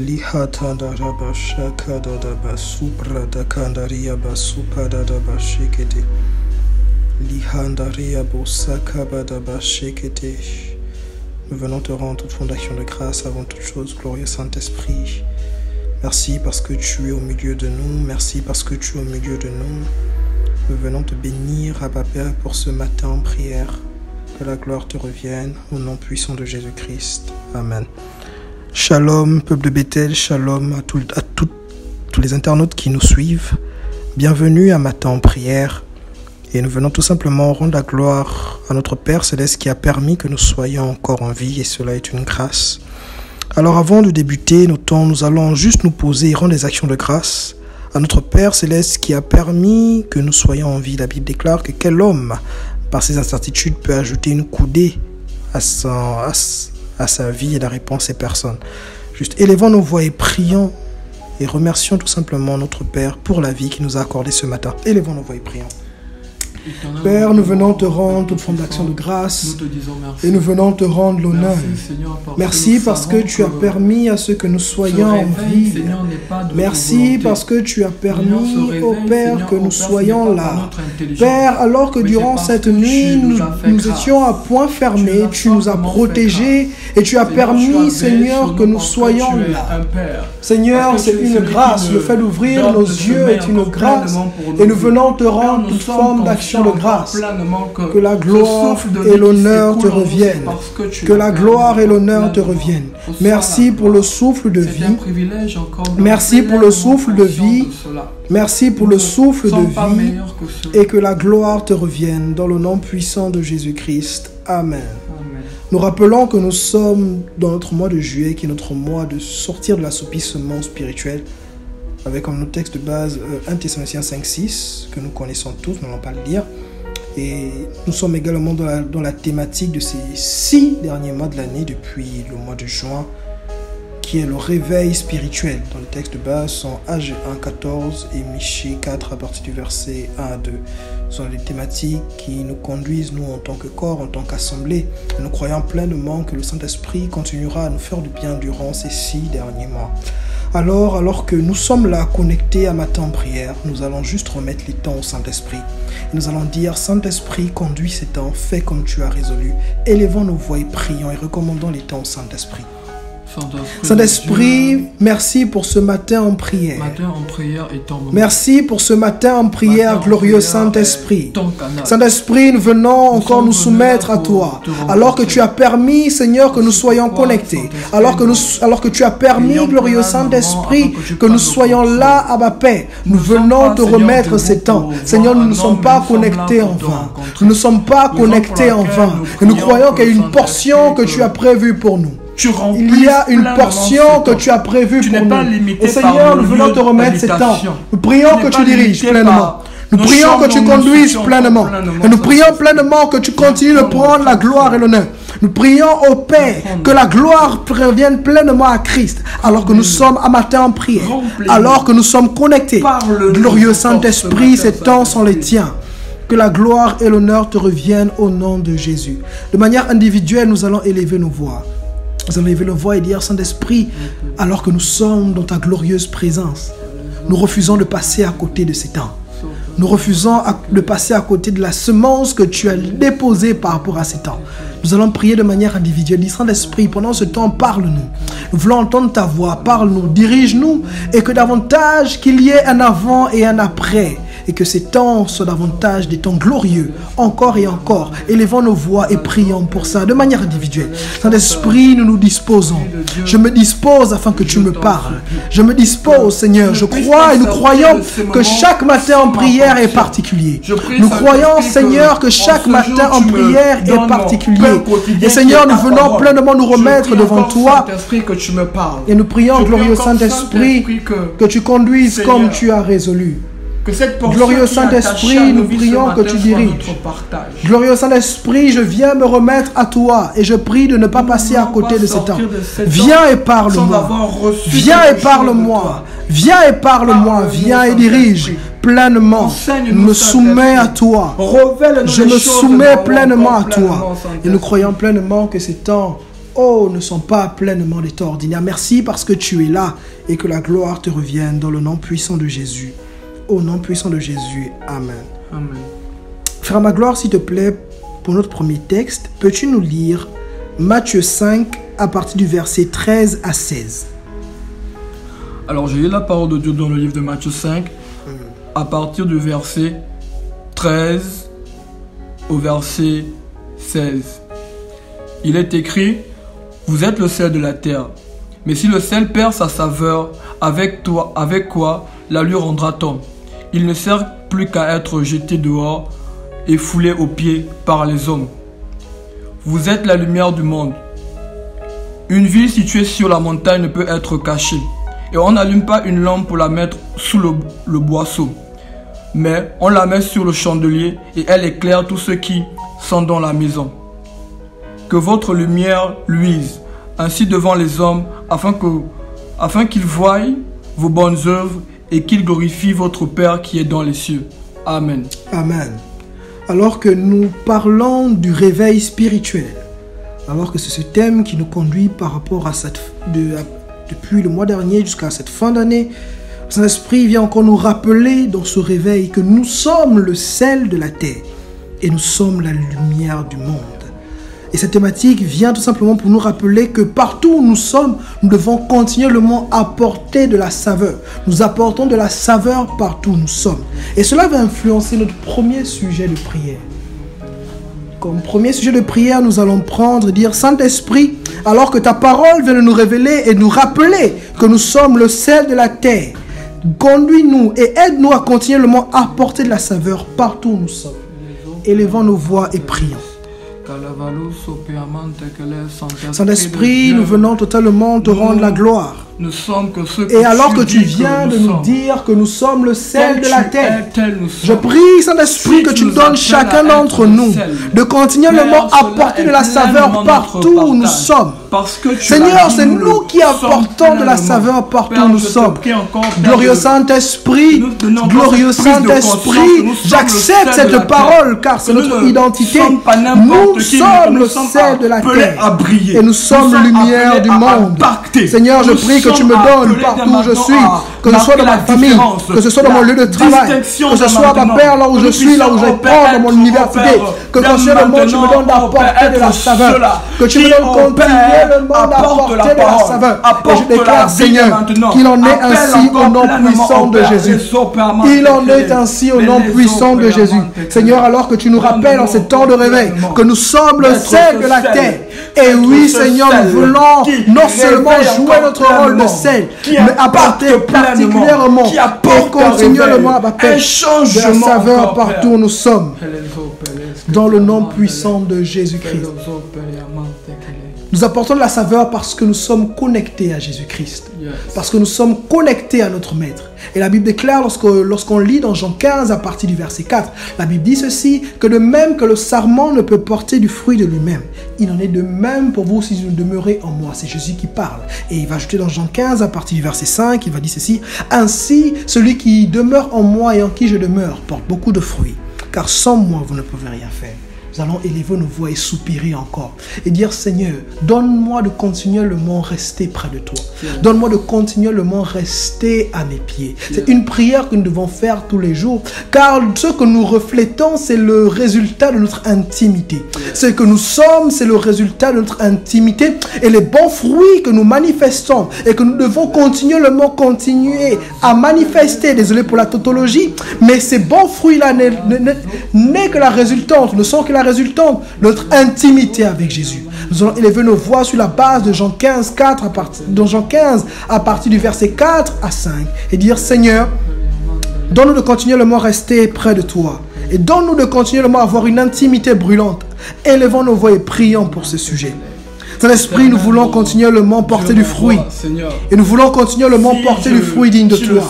Lihatanda rabashaka dadaba supra da kandaria basupada da bashikete. Lihandaria bosaka badaba shikete. Nous venons te rendre toute fondation de grâce avant toute chose, glorieux Saint-Esprit. Merci parce que tu es au milieu de nous. Merci parce que tu es au milieu de nous. Nous venons te bénir, Abba Père, pour ce matin en prière. Que la gloire te revienne, au nom puissant de Jésus-Christ. Amen. Shalom, peuple de Bethel, shalom à tous les internautes qui nous suivent. Bienvenue à Matin en prière. Et nous venons tout simplement rendre la gloire à notre Père Céleste qui a permis que nous soyons encore en vie, et cela est une grâce. Alors avant de débuter nos temps, nous allons juste nous poser et rendre des actions de grâce à notre Père Céleste qui a permis que nous soyons en vie. La Bible déclare que quel homme, par ses incertitudes, peut ajouter une coudée à sa vie, et la réponse est personne. Juste élevons nos voix et prions et remercions tout simplement notre Père pour la vie qu'il nous a accordée ce matin. Élevons nos voix et prions. Père, nous venons te rendre toute forme d'action de grâce et nous venons te rendre l'honneur. Merci parce que tu as permis à ce que nous soyons en vie. Merci parce que tu as permis, ô Père, que nous soyons là. Père, alors que durant cette nuit, nous étions à point fermé, tu nous as protégés et tu as permis, Seigneur, que nous soyons là. Seigneur, c'est une grâce. Le fait d'ouvrir nos yeux est une grâce et nous venons te rendre toute forme d'action de grâce. Que la gloire et l'honneur te reviennent. Que la gloire et l'honneur te reviennent. Merci pour le souffle de vie. Merci pour le souffle de vie. Merci pour le souffle de vie. Et que la gloire te revienne dans le nom puissant de Jésus-Christ. Amen. Nous rappelons que nous sommes dans notre mois de juillet, qui est notre mois de sortir de l'assoupissement spirituel, avec comme notre texte de base 1 Thessaloniciens 5:6, que nous connaissons tous, nous n'allons pas le lire. Et nous sommes également dans la thématique de ces 6 derniers mois de l'année, depuis le mois de juin, qui est le réveil spirituel. Dans le texte de base sont Ag 1:14 et Michée 4 à partir du verset 1 à 2. Ce sont des thématiques qui nous conduisent, nous, en tant que corps, en tant qu'assemblée. Nous croyons pleinement que le Saint-Esprit continuera à nous faire du bien durant ces 6 derniers mois. Alors que nous sommes là connectés à Matin en prière, nous allons juste remettre les temps au Saint-Esprit. Nous allons dire, Saint-Esprit, conduis ces temps, fais comme tu as résolu. Élevons nos voix et prions et recommandons les temps au Saint-Esprit. Saint-Esprit, merci pour ce matin en prière. Merci pour ce matin en prière, glorieux Saint-Esprit. Saint-Esprit, nous venons encore nous soumettre à toi. Alors que tu as permis, Seigneur, que nous soyons connectés. Alors que tu as permis, glorieux Saint-Esprit, que nous soyons là à ma paix. Nous venons te remettre ces temps. Seigneur, nous ne sommes pas connectés en vain. Nous ne sommes pas connectés en vain. Et nous croyons qu'il y a une portion que tu as prévue pour nous. Il y a une portion que tu as prévue pour nous. Et Seigneur, nous venons te remettre ces temps. Nous prions que tu diriges pleinement. Nous prions que tu conduises pleinement. Et nous prions pleinement que tu continues de prendre la gloire et l'honneur. Nous prions au Père que la gloire revienne pleinement à Christ. Alors que nous sommes à matin en prière. Alors que nous sommes connectés. Glorieux Saint-Esprit, ces temps sont les tiens. Que la gloire et l'honneur te reviennent au nom de Jésus. De manière individuelle, nous allons élever nos voix. Nous allons élever nos voix et dire, Saint-Esprit, alors que nous sommes dans ta glorieuse présence, nous refusons de passer à côté de ces temps. Nous refusons de passer à côté de la semence que tu as déposée par rapport à ces temps. Nous allons prier de manière individuelle. Dis, Saint-Esprit, pendant ce temps, parle-nous. Nous voulons entendre ta voix. Parle-nous, dirige-nous. Et que davantage qu'il y ait un avant et un après. Et que ces temps soient davantage des temps glorieux. Encore et encore. Élevons nos voix et prions pour ça de manière individuelle. Saint-Esprit, nous nous disposons. Je me dispose afin que tu me parles. Je me dispose, Seigneur. Je crois et nous croyons que chaque matin en prière est particulier. Nous croyons, Seigneur, que chaque matin en prière est particulier. Et Seigneur, nous venons pleinement nous remettre devant toi. Et nous prions, glorieux Saint-Esprit, que tu conduises comme tu as résolu. Glorieux Saint-Esprit, nous prions que tu diriges. Glorieux Saint-Esprit, je viens me remettre à toi et je prie de ne pas passer à côté de ce temps. Viens et parle-moi. Viens et parle-moi. Viens et parle-moi. Viens et dirige pleinement. Je me soumets à toi. Je me soumets pleinement à toi. Et nous croyons pleinement que ces temps oh, ne sont pas pleinement des temps ordinaires. Merci parce que tu es là et que la gloire te revienne dans le nom puissant de Jésus. Au nom puissant de Jésus. Amen. Amen. Frère Magloire, s'il te plaît, pour notre premier texte, peux-tu nous lire Matthieu 5 à partir du verset 13 à 16? Alors, j'ai lu la parole de Dieu dans le livre de Matthieu 5, à partir du verset 13 au verset 16. Il est écrit, « Vous êtes le sel de la terre. Mais si le sel perd sa saveur, avec quoi la lui rendra-t-on? Il ne sert plus qu'à être jeté dehors et foulé aux pieds par les hommes. Vous êtes la lumière du monde. Une ville située sur la montagne ne peut être cachée. Et on n'allume pas une lampe pour la mettre sous le boisseau. Mais on la met sur le chandelier et elle éclaire tous ceux qui sont dans la maison. Que votre lumière luise ainsi devant les hommes afin qu'ils voient vos bonnes œuvres et qu'ils glorifient votre Père qui est dans les cieux. Amen. Amen. Alors que nous parlons du réveil spirituel, alors que c'est ce thème qui nous conduit par rapport à depuis le mois dernier jusqu'à cette fin d'année, le Saint-Esprit vient encore nous rappeler dans ce réveil que nous sommes le sel de la terre et nous sommes la lumière du monde. Et cette thématique vient tout simplement pour nous rappeler que partout où nous sommes, nous devons continuellement apporter de la saveur. Nous apportons de la saveur partout où nous sommes. Et cela va influencer notre premier sujet de prière. Comme premier sujet de prière, nous allons prendre et dire, Saint-Esprit, alors que ta parole vient de nous révéler et nous rappeler que nous sommes le sel de la terre, conduis-nous et aide-nous à continuellement apporter de la saveur partout où nous sommes. Élevons nos voix et prions. Saint-Esprit, nous venons totalement te rendre la gloire. Nous sommes que ceux et alors que tu viens de nous dire que nous sommes le sel de la terre, je prie, Saint-Esprit, que tu donnes chacun d'entre nous de continuellement apporter de la saveur partout où nous sommes. Seigneur, c'est nous qui apportons de la saveur partout où nous sommes. Glorieux Saint-Esprit, j'accepte cette parole car c'est notre identité. Nous sommes le sel de la terre et nous sommes lumière du monde. Seigneur, je prie que tu me donnes partout où je suis, que ce soit dans ma famille, que ce soit dans mon lieu de travail, que ce soit ma Père là où je suis, là où je prends dans mon université, que continuellement tu me donnes d'apporter de la saveur, que tu me donnes continuellement d'apporter de la saveur. Et je déclare, Seigneur, qu'il en est ainsi au nom puissant de Jésus. Il en est ainsi au nom puissant de Jésus. Seigneur, alors que tu nous rappelles en ces temps de réveil que nous sommes le sel de la terre. Et oui, Seigneur, nous voulons non seulement jouer notre rôle de sel, mais apporter particulièrement et continuellement apporter de la saveur partout où nous sommes. Dans le nom puissant de Jésus-Christ. Nous apportons de la saveur parce que nous sommes connectés à Jésus-Christ. Parce que nous sommes connectés à notre Maître. Et la Bible déclare, lorsqu'on lit dans Jean 15 à partir du verset 4, la Bible dit ceci, que de même que le sarment ne peut porter du fruit de lui-même, il en est de même pour vous si vous demeurez en moi. C'est Jésus qui parle. Et il va ajouter dans Jean 15 à partir du verset 5, il va dire ceci, ainsi celui qui demeure en moi et en qui je demeure porte beaucoup de fruits, car sans moi vous ne pouvez rien faire. Nous allons élever nos voix et soupirer encore. Et dire, Seigneur, donne-moi de continuellement rester près de toi. Donne-moi de continuellement rester à mes pieds. C'est une prière que nous devons faire tous les jours. Car ce que nous reflétons, c'est le résultat de notre intimité. Ce que nous sommes, c'est le résultat de notre intimité. Et les bons fruits que nous manifestons et que nous devons continuellement continuer à manifester, désolé pour la tautologie, mais ces bons fruits-là n'est que la résultante, ne sont que la résultante de notre intimité avec Jésus. Nous allons élever nos voix sur la base de Jean 15, à partir du verset 4 à 5 et dire, Seigneur, donne-nous de continuellement rester près de toi et donne-nous de continuellement avoir une intimité brûlante. Élevons nos voix et prions pour ce sujet. Saint-Esprit, nous voulons continuellement porter du fruit. Et nous voulons continuellement porter du fruit digne de toi.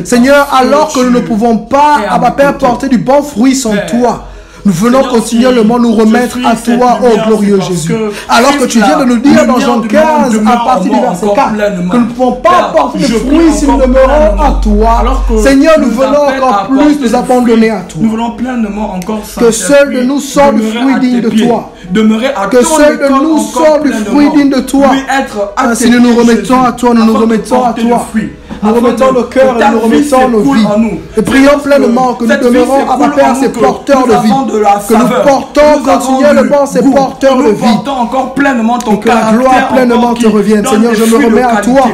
Seigneur, alors que nous ne pouvons pas, Abba Père, porter du bon fruit sans toi, Nous venons Seigneur, continuellement nous remettre à toi, ô glorieux Jésus. Alors que tu viens de nous dire dans Jean 15, à partir du verset 4, que nous ne pouvons pas porter de fruits si nous demeurons à toi. Seigneur, nous venons encore plus nous abandonner à toi. Nous voulons pleinement encore que seul de nous sort du fruit digne de toi. Que seul de nous sort du fruit digne de toi. Ainsi nous nous remettons à toi, nous nous remettons à toi. Nous remettons nos cœurs et nous remettons nos vies. Et prions pleinement que nous demeurons à ma Père ces porteurs de vie. Que nous portons continuellement ces porteurs de vie. Et que la gloire pleinement te revienne. Seigneur, je me remets à toi.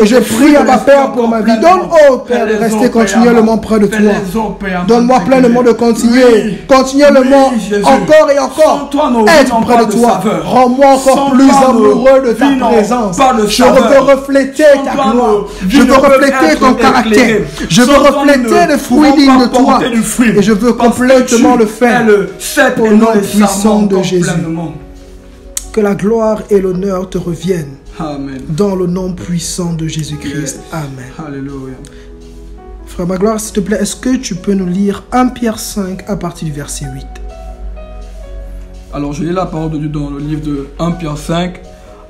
Et je prie à ma Père pour ma vie. Donne, ô Père, de rester continuellement près de toi. Donne-moi pleinement de continuer, continuellement, encore et encore, être près de toi. Rends-moi encore plus amoureux de ta présence. Je veux refléter ta gloire. Je veux refléter ton caractère. Je veux refléter le fruit digne de toi. Et je veux complètement le faire au nom puissant de Jésus. Que la gloire et l'honneur te reviennent. Amen. Dans le nom puissant de Jésus-Christ. Yes. Amen. Alléluia. Frère Magloire, s'il te plaît, est-ce que tu peux nous lire 1 Pierre 5 à partir du verset 8? Alors, je lis la parole de Dieu dans le livre de 1 Pierre 5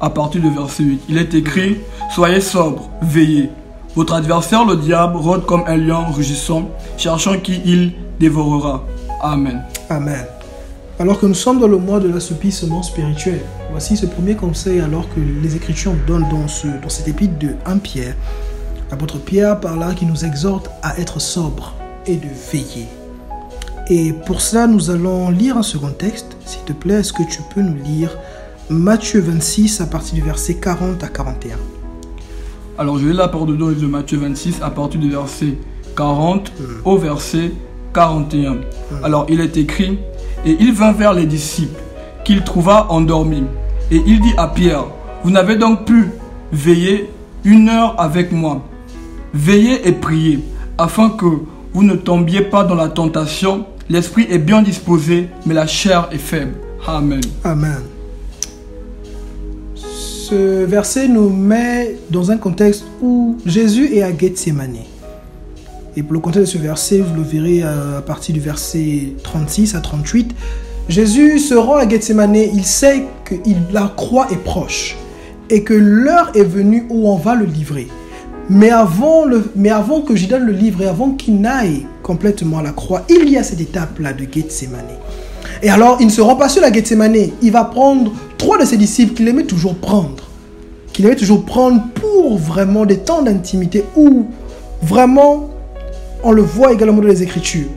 à partir du verset 8. Il est écrit: soyez sobres, veillez. Votre adversaire, le diable, rôde comme un lion rugissant, cherchant qui il dévorera. Amen. Amen. Alors que nous sommes dans le mois de l'assoupissement spirituel, voici ce premier conseil alors que les Écritures donnent dans cet épître de 1 Pierre. L'apôtre Pierre par là qui nous exhorte à être sobre et de veiller. Et pour cela, nous allons lire un second texte. S'il te plaît, est-ce que tu peux nous lire Matthieu 26 à partir du verset 40 à 41? Alors, je lis la parole de Dieu de Matthieu 26 à partir du verset 40 au verset 41. Alors, il est écrit: et il vint vers les disciples, qu'il trouva endormis. Et il dit à Pierre: vous n'avez donc pu veiller 1 heure avec moi. Veillez et priez, afin que vous ne tombiez pas dans la tentation. L'esprit est bien disposé, mais la chair est faible. Amen. Amen. Ce verset nous met dans un contexte où Jésus est à Gethsémane. Et pour le contexte de ce verset, vous le verrez à partir du verset 36 à 38. Jésus se rend à Gethsémane, il sait que la croix est proche et que l'heure est venue où on va le livrer. Mais avant que j'y donne le livre et avant qu'il n'aille complètement à la croix, il y a cette étape-là de Gethsémane. Et alors, il ne se rend pas seul à Gethsémane, il va prendre 3 de ses disciples qu'il aimait toujours prendre. Pour vraiment des temps d'intimité où vraiment on le voit également dans les Écritures.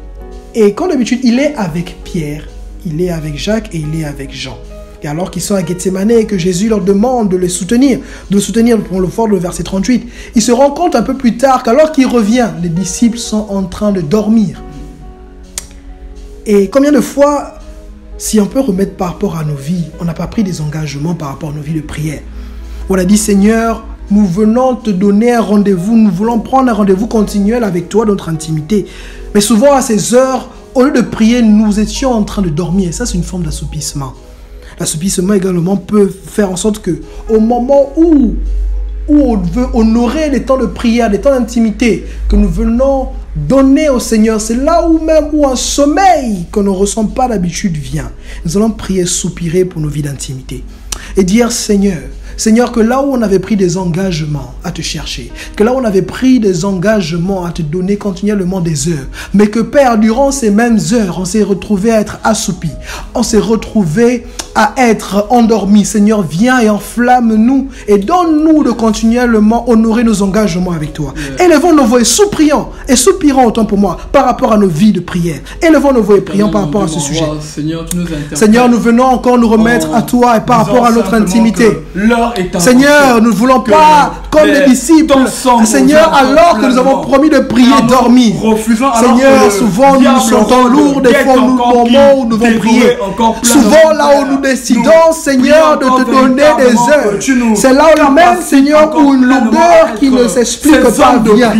Et comme d'habitude, il est avec Pierre, il est avec Jacques et il est avec Jean. Et alors qu'ils sont à Gethsémane et que Jésus leur demande de le soutenir pour le voir le verset 38, il se rend compte un peu plus tard qu'alors qu'il revient, les disciples sont en train de dormir. Et combien de fois, si on peut remettre par rapport à nos vies, on n'a pas pris des engagements par rapport à nos vies de prière. On a dit: Seigneur, nous venons te donner un rendez-vous, nous voulons prendre un rendez-vous continuel avec toi dans notre intimité. Mais souvent à ces heures, au lieu de prier, nous étions en train de dormir. Et ça, c'est une forme d'assoupissement. L'assoupissement également peut faire en sorte que au moment où on veut honorer les temps de prière, les temps d'intimité que nous venons donner au Seigneur, c'est là où même où un sommeil qu'on ne ressent pas d'habitude vient. Nous allons prier, soupirer pour nos vies d'intimité et dire: Seigneur, que là où on avait pris des engagements à te chercher, que là où on avait pris des engagements à te donner continuellement des heures, mais que Père, durant ces mêmes heures, on s'est retrouvé à être assoupi, on s'est retrouvé à être endormi. Seigneur, viens et enflamme-nous et donne-nous de continuellement honorer nos engagements avec toi. Élevons nos voix et soupirons autant pour moi par rapport à nos vies de prière. Élevons nos voix et prions par rapport à ce sujet. Seigneur, nous venons encore nous remettre à toi et par rapport à notre intimité. Seigneur, nous ne voulons pas, comme les disciples, Seigneur, alors que nous avons promis de prier, dormir. Seigneur, souvent nous nous sentons lourds, des fois nous moments où nous devons prier. Souvent là où nous décidons, Seigneur, de te donner des heures. C'est là où même, Seigneur, où une lourdeur qui ne s'explique pas vient.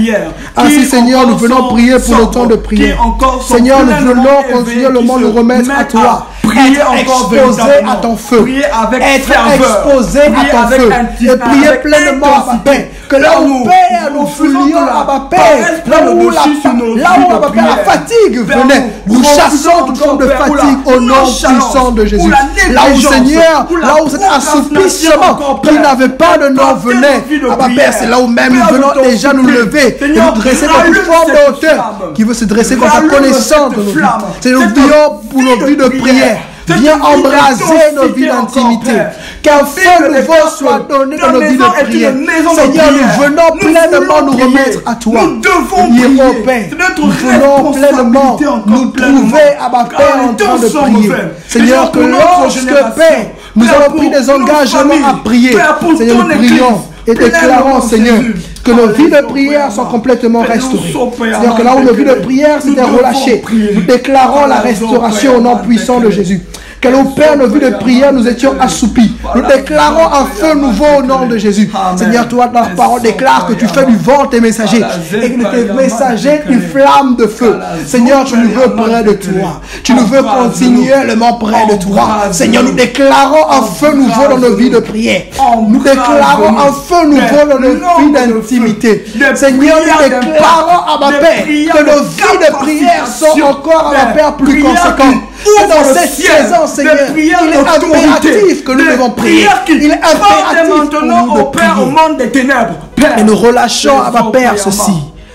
Ainsi, Seigneur, nous venons prier pour le temps de prière. Seigneur, nous venons continuellement nous remettre à toi. Priez être encore exposé véritablement. à ton feu, Priez avec être ferveur. exposé à Priez ton avec feu, intensité, et prier avec pleinement à ma intensité. paix. Que là Car où nous- Père, nous nous faisons foulions que la à ma paix, paresse là prenne où le dessus sur nos la vies de fatigue prière. venait, nous Père, chassons toute forme de Père, ou la fatigue au nom nonchalance, puissant de ou Jésus. la Là où négligence, Seigneur, ou la là où cet procrastination assoupissement encore, qui Père, n'avait pas de nom portez venait, nos vies de à ma prière. Père, c'est là où même nous Père, venons nous t'en déjà nous supplie. lever et Seigneur, nous dresser contre toute rallume forme de cette hauteur flamme. qui veut se dresser contre la Rallume connaissance cette de nos vies. flamme. C'est nous Cette prions pour vie nos de vies de prière. prière. Cette Viens vie embraser nos d'intensité vies encore, d'intimité. Père. Qu'un Fais feu de nouveau l'efforts soit que donné ta dans nos vies maison de est prière. une maison de Seigneur, prière. nous venons Nous pleinement voulons nous prier. remettre à toi. Nous devons Prier prier. au Père. C'est notre Nous voulons pleinement responsabilité encore nous pleinement. trouver à ma Car Père les en train temps de sont prier. mauvais. Seigneur, que pour notre lorsque génération, Père, nous Père, avons pris pour des nos engagements familles, à prier. Père, pour Seigneur, ton nous prions église, et déclarons, pleinement, Seigneur, Jésus. que nos vies de Alléluia, prière sont Père. complètement Fais-nous restaurées. sauver, C'est-à-dire que là où nos vies de Père. prière Nous s'étaient devons relâchées, prier. nous déclarons la restauration au nom puissant de Jésus. Que au Père, nos vies de prière, nous étions assoupis. Nous déclarons un feu nouveau au nom de Jésus. Seigneur, toi, dans la parole déclare que tu fais du vent tes messagers et que tes messagers une flamme de feu. Seigneur, tu nous veux près de toi. Tu nous veux continuellement près de toi. Seigneur, nous déclarons un feu nouveau dans nos vies de prière. Nous déclarons un feu nouveau dans nos vies d'intimité. Seigneur, nous déclarons à ma Père que nos vies de prière sont encore à ma Père plus conséquentes. Que dans cette saison, Seigneur, il est impératif que nous devons prier. Il est impératif pour nous de Père, au prier. monde des ténèbres. Père, Et nous relâchons à ma Père ceci.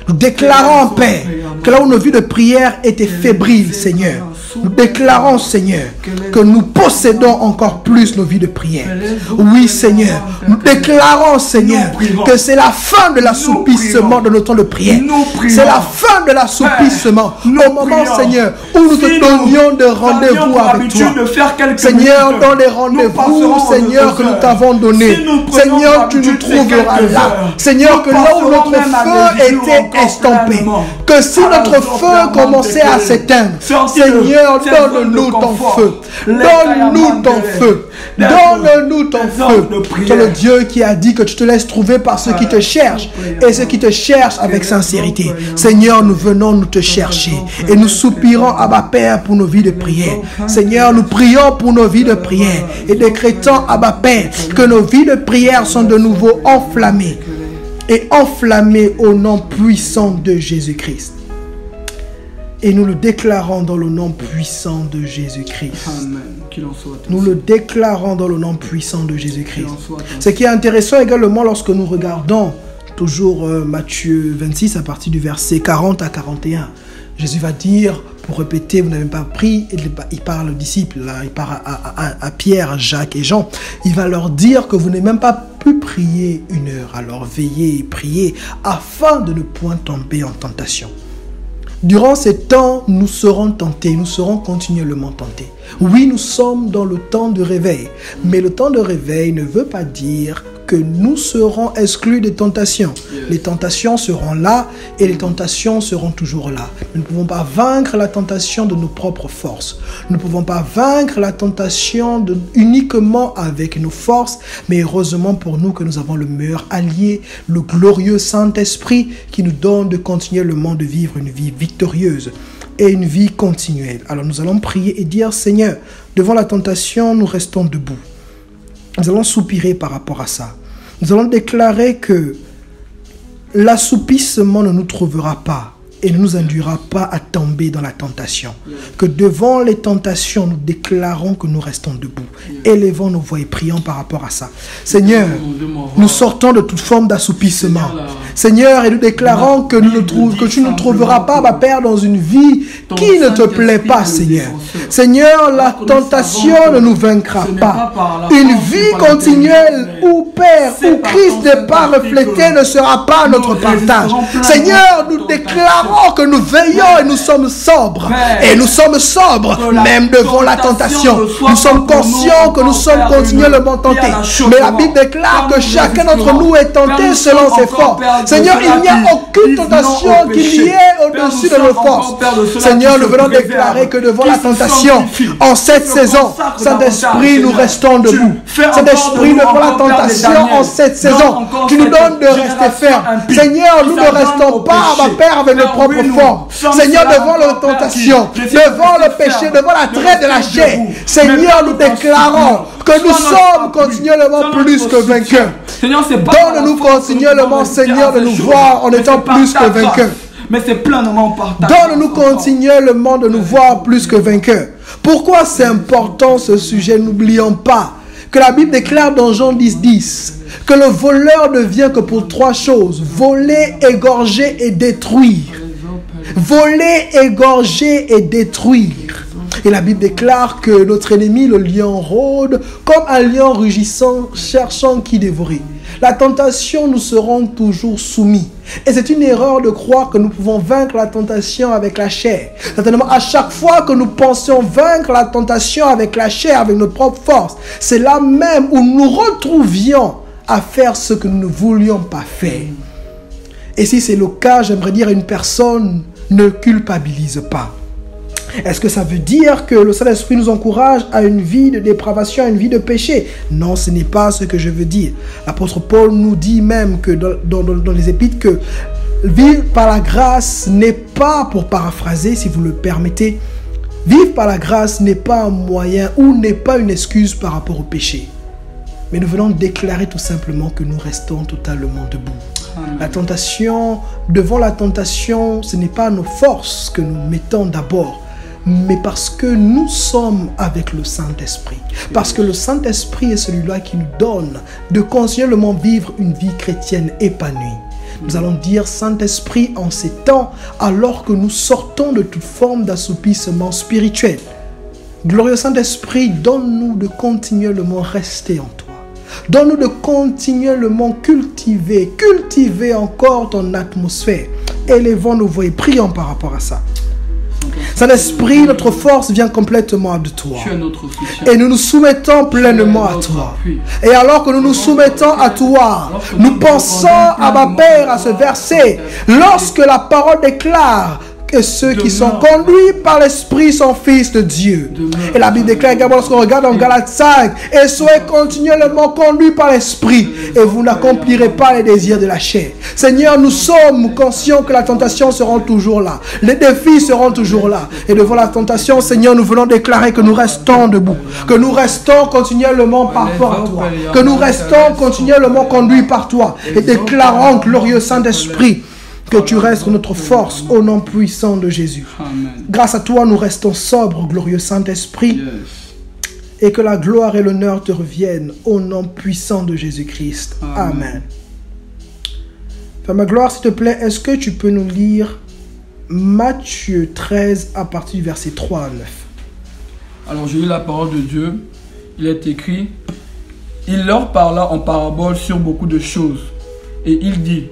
Nous déclarons, Père, que là où nos vies de prière étaient fébriles, Seigneur, nous déclarons, Seigneur, que nous possédons encore plus nos vies de prière. Oui, Seigneur, nous déclarons, Seigneur, que c'est la fin de l'assoupissement de nos temps de prière. C'est la fin de l'assoupissement. Au moment, Seigneur, où nous te donnions de rendez-vous avec toi. Seigneur, dans les rendez-vous, Seigneur, que nous t'avons donnés, Seigneur, tu nous trouveras là. Seigneur, que là où notre feu était estompé, que si notre feu commençait à s'éteindre, Seigneur, donne-nous ton feu. Donne-nous ton feu. Donne-nous ton feu. Tu es le Dieu qui a dit que tu te laisses trouver par ceux qui te cherchent et ceux qui te cherchent avec sincérité. Seigneur, nous venons nous te chercher et nous soupirons à ma Père pour nos vies de prière. Seigneur, nous prions pour nos vies de prière et décrétons à ma Père que nos vies de prière sont de nouveau enflammées et enflammées au nom puissant de Jésus-Christ. Et nous le déclarons dans le nom puissant de Jésus-Christ. Amen. Qu'il en soit ainsi. Nous le déclarons dans le nom puissant de Jésus-Christ. Qu'il en soit ainsi. Ce qui est intéressant également lorsque nous regardons toujours Matthieu 26 à partir du verset 40 à 41. Jésus va dire, pour répéter, vous n'avez pas pris, il parle aux disciples, là, il parle à Pierre, Jacques et Jean. Il va leur dire que vous n'avez même pas pu prier 1 heure. Alors veillez et priez afin de ne point tomber en tentation. Durant ces temps, nous serons tentés, nous serons continuellement tentés. Oui, nous sommes dans le temps de réveil, mais le temps de réveil ne veut pas dire que nous serons exclus des tentations. Les tentations seront là et les tentations seront toujours là. Nous ne pouvons pas vaincre la tentation de nos propres forces. Nous ne pouvons pas vaincre la tentation uniquement avec nos forces, mais heureusement pour nous que nous avons le meilleur allié, le glorieux Saint-Esprit qui nous donne de continuellement de vivre une vie victorieuse et une vie continuelle. Alors nous allons prier et dire, Seigneur, devant la tentation, nous restons debout. Nous allons soupirer par rapport à ça. Nous allons déclarer que l'assoupissement ne nous trouvera pas et ne nous induira pas à tomber dans la tentation. Que devant les tentations, nous déclarons que nous restons debout. Élevons nos voix et prions par rapport à ça. Seigneur, nous sortons de toute forme d'assoupissement. Seigneur, et nous déclarons que tu ne trouveras pas, ma Père, dans une vie qui ne te plaît pas, Seigneur. Seigneur, la tentation ne nous vaincra pas. Une vie continuelle où Père, où Christ n'est pas reflété, ne sera pas notre partage. Seigneur, nous déclarons que nous veillons et nous sommes sobres. Et nous sommes sobres même devant la tentation. Nous sommes conscients que nous sommes continuellement tentés. Mais la Bible déclare que chacun d'entre nous est tenté selon ses forces. Seigneur, il n'y a aucune tentation qui y est au-dessus de nos forces. Seigneur, nous venons déclarer que devant la tentation, en cette saison, Saint-Esprit, nous restons debout. Saint-Esprit, devant la tentation, en cette saison, tu nous donnes de rester fermes. Seigneur, nous ne restons pas, ma Père, avec nos propre force. Seigneur, devant la tentation, devant le péché, devant la traite de la chair, Seigneur, nous déclarons que nous sommes continuellement plus que vainqueurs. Donne-nous continuellement, Seigneur, de nous voir en étant plus que vainqueurs. Mais c'est pleinement partagé. Donne-nous continuellement de nous voir plus que vainqueurs. Pourquoi c'est important ce sujet? N'oublions pas que la Bible déclare dans Jean 10:10 que le voleur ne vient que pour 3 choses: voler, égorger et détruire. Voler, égorger et détruire. Et la Bible déclare que notre ennemi, le lion, rôde comme un lion rugissant, cherchant qui dévorer. La tentation, nous serons toujours soumis. Et c'est une erreur de croire que nous pouvons vaincre la tentation avec la chair. Certainement, à chaque fois que nous pensions vaincre la tentation avec la chair, avec notre propre force, c'est là même où nous retrouvions à faire ce que nous ne voulions pas faire. Et si c'est le cas, j'aimerais dire à une personne, ne culpabilise pas. Est-ce que ça veut dire que le Saint-Esprit nous encourage à une vie de dépravation, à une vie de péché? Non, ce n'est pas ce que je veux dire. L'apôtre Paul nous dit même que dans les Épîtres que vivre par la grâce n'est pas, pour paraphraser si vous le permettez, vivre par la grâce n'est pas un moyen ou n'est pas une excuse par rapport au péché. Mais nous venons déclarer tout simplement que nous restons totalement debout. La tentation, devant la tentation, ce n'est pas nos forces que nous mettons d'abord, mais parce que nous sommes avec le Saint-Esprit. Parce que le Saint-Esprit est celui-là qui nous donne de continuellement vivre une vie chrétienne épanouie. Nous allons dire Saint-Esprit en ces temps, alors que nous sortons de toute forme d'assoupissement spirituel. Glorieux Saint-Esprit, donne-nous de continuellement rester en toi. Donne-nous de continuellement cultiver encore ton atmosphère. Élevons nos voix et prions par rapport à ça. Saint-Esprit, notre force vient complètement de toi. Et nous nous soumettons pleinement à toi. Et alors que nous nous soumettons à toi, nous pensons à ma Père, à ce verset. Lorsque la parole déclare que ceux qui sont conduits par l'Esprit sont fils de Dieu. Et la Bible déclare également, lorsqu'on regarde en Galates 5, et soyez continuellement conduits par l'Esprit, et vous n'accomplirez pas les désirs de la chair. Seigneur, nous sommes conscients que la tentation sera toujours là. Les défis seront toujours là. Et devant la tentation, Seigneur, nous voulons déclarer que nous restons debout, que nous restons continuellement par rapport à toi, que nous restons continuellement conduits par toi, et déclarons, glorieux Saint-Esprit, que tu restes notre force au nom puissant de Jésus. Amen. Grâce à toi, nous restons sobres, glorieux Saint-Esprit. Yes. Et que la gloire et l'honneur te reviennent au nom puissant de Jésus-Christ. Amen. Femme à gloire, s'il te plaît, est-ce que tu peux nous lire Matthieu 13 à partir du verset 3 à 9? Alors, j'ai lu la parole de Dieu. Il est écrit: il leur parla en parabole sur beaucoup de choses. Et il dit: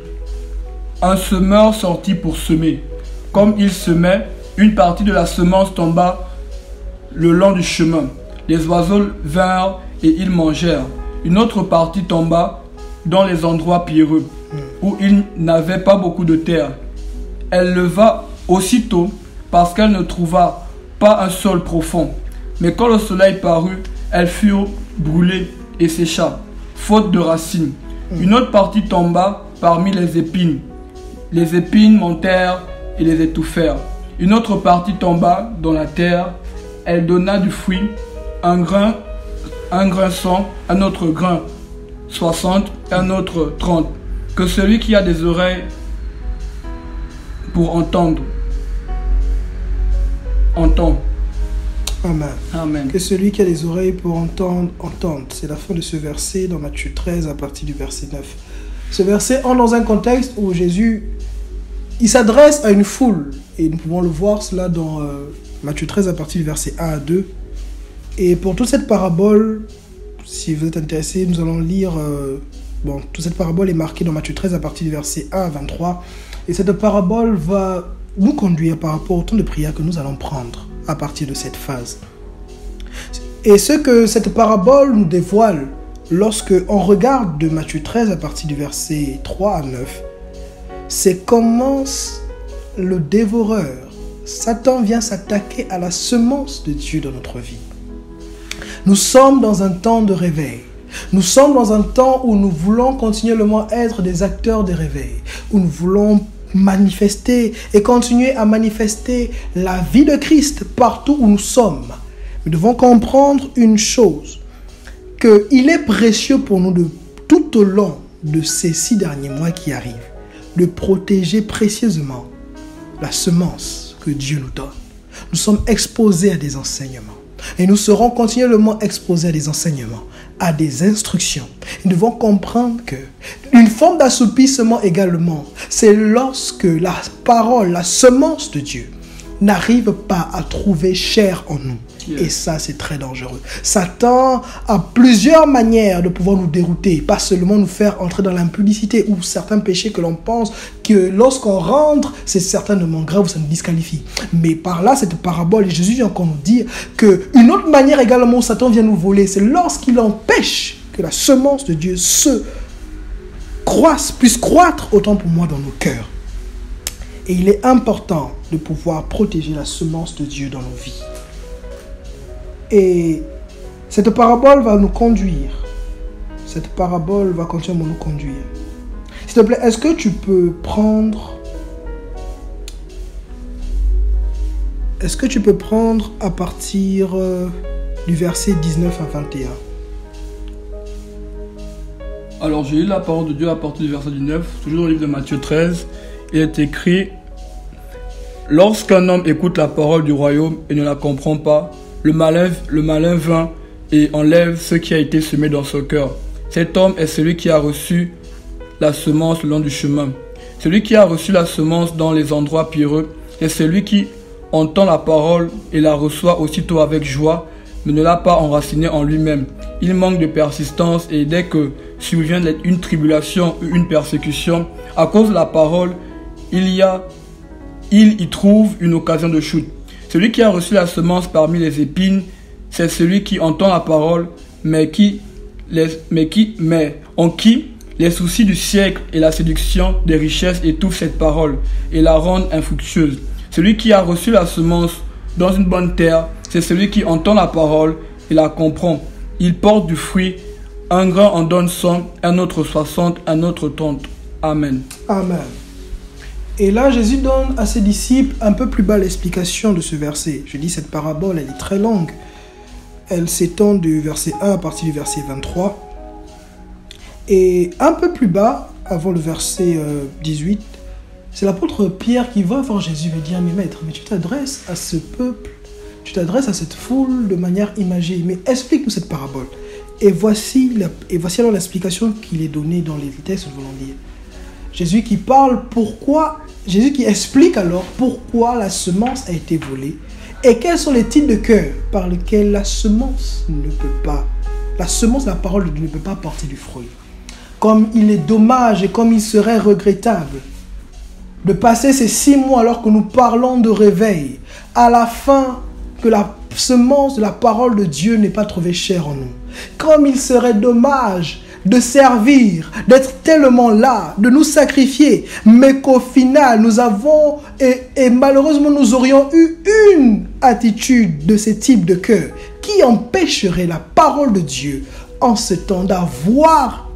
un semeur sortit pour semer. Comme il semait, une partie de la semence tomba le long du chemin. Les oiseaux vinrent et ils mangèrent. Une autre partie tomba dans les endroits pierreux, où il n'avait pas beaucoup de terre. Elle leva aussitôt, parce qu'elle ne trouva pas un sol profond. Mais quand le soleil parut, elles furent brûlées et sécha, faute de racines. Une autre partie tomba parmi les épines. Les épines montèrent et les étouffèrent. Une autre partie tomba dans la terre. Elle donna du fruit, un grain 100, un autre grain 60, un autre 30. Que celui qui a des oreilles pour entendre, entend. Amen. Amen. Que celui qui a des oreilles pour entendre, entende. C'est la fin de ce verset dans Matthieu 13 à partir du verset 9. Ce verset entre dans un contexte où Jésus, il s'adresse à une foule. Et nous pouvons le voir cela dans Matthieu 13 à partir du verset 1 à 2. Et pour toute cette parabole, si vous êtes intéressé, nous allons lire... toute cette parabole est marquée dans Matthieu 13 à partir du verset 1 à 23. Et cette parabole va nous conduire par rapport au temps de prière que nous allons prendre à partir de cette phase. Et ce que cette parabole nous dévoile, lorsque on regarde de Matthieu 13 à partir du verset 3 à 9, c'est comment le dévoreur, Satan, vient s'attaquer à la semence de Dieu dans notre vie. Nous sommes dans un temps de réveil. Nous sommes dans un temps où nous voulons continuellement être des acteurs de réveil, où nous voulons manifester et continuer à manifester la vie de Christ partout où nous sommes. Nous devons comprendre une chose, qu'il est précieux pour nous de tout au long de ces 6 derniers mois qui arrivent, de protéger précieusement la semence que Dieu nous donne. Nous sommes exposés à des enseignements et nous serons continuellement exposés à des enseignements, à des instructions. Nous devons comprendre que une forme d'assoupissement également, c'est lorsque la parole, la semence de Dieu n'arrive pas à trouver chair en nous. Et ça, c'est très dangereux. Satan a plusieurs manières de pouvoir nous dérouter, pas seulement nous faire entrer dans l'impudicité ou certains péchés que l'on pense que lorsqu'on rentre, c'est certainement grave ou ça nous disqualifie. Mais par là, cette parabole, et Jésus vient encore nous dire qu'une autre manière également où Satan vient nous voler, c'est lorsqu'il empêche que la semence de Dieu puisse croître autant pour moi dans nos cœurs. Et il est important de pouvoir protéger la semence de Dieu dans nos vies. Et cette parabole va nous conduire. Cette parabole va continuer à nous conduire. S'il te plaît, est-ce que tu peux prendre... à partir du verset 19 à 21? Alors j'ai lu la parole de Dieu à partir du verset 19, toujours dans le livre de Matthieu 13. Il est écrit: lorsqu'un homme écoute la parole du royaume et ne la comprend pas, le malin vint et enlève ce qui a été semé dans son cœur. Cet homme est celui qui a reçu la semence le long du chemin. Celui qui a reçu la semence dans les endroits pierreux est celui qui entend la parole et la reçoit aussitôt avec joie, mais ne l'a pas enraciné en lui-même. Il manque de persistance et dès que survient une tribulation ou une persécution, à cause de la parole, il y trouve une occasion de chute. Celui qui a reçu la semence parmi les épines, c'est celui qui entend la parole, mais en qui les soucis du siècle et la séduction des richesses étouffent cette parole et la rendent infructueuse. Celui qui a reçu la semence dans une bonne terre, c'est celui qui entend la parole et la comprend. Il porte du fruit, un grain en donne 100, un autre 60, un autre 30. Amen. Amen. Et là, Jésus donne à ses disciples un peu plus bas l'explication de ce verset. Je dis, cette parabole, elle est très longue. Elle s'étend du verset 1 à partir du verset 23. Et un peu plus bas, avant le verset 18, c'est l'apôtre Pierre qui va voir Jésus et dire: mais maître, mais tu t'adresses à ce peuple, tu t'adresses à cette foule de manière imagée, mais explique-nous cette parabole. Et voici alors l'explication qu'il est donnée dans les textes que nous voulons lire. Jésus qui explique alors pourquoi la semence a été volée et quels sont les types de cœurs par lesquels la semence, la parole de Dieu ne peut pas porter du fruit. Comme il est dommage et comme il serait regrettable de passer ces 6 mois alors que nous parlons de réveil, à la fin que la semence de la parole de Dieu n'est pas trouvée chère en nous. Comme il serait dommage de servir, d'être tellement là, de nous sacrifier, mais qu'au final, nous avons, et malheureusement, nous aurions eu une attitude de ce type de cœur qui empêcherait la parole de Dieu en ce temps d'avoir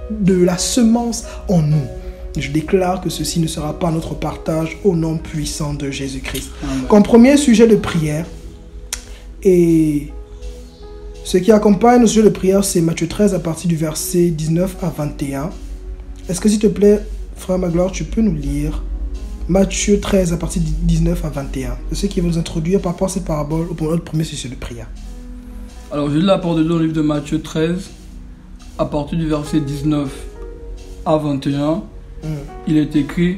de la semence en nous. Je déclare que ceci ne sera pas notre partage au nom puissant de Jésus-Christ. Comme premier sujet de prière, et ce qui accompagne le sujet de prière, c'est Matthieu 13 à partir du verset 19 à 21. Est-ce que s'il te plaît, frère Magloire, tu peux nous lire Matthieu 13 à partir du 19 à 21. C'est ce qui va nous introduire par rapport à cette parabole pour notre premier sujet de prière. Alors, je lis la parole de Dieu dans le livre de Matthieu 13 à partir du verset 19 à 21. Il est écrit: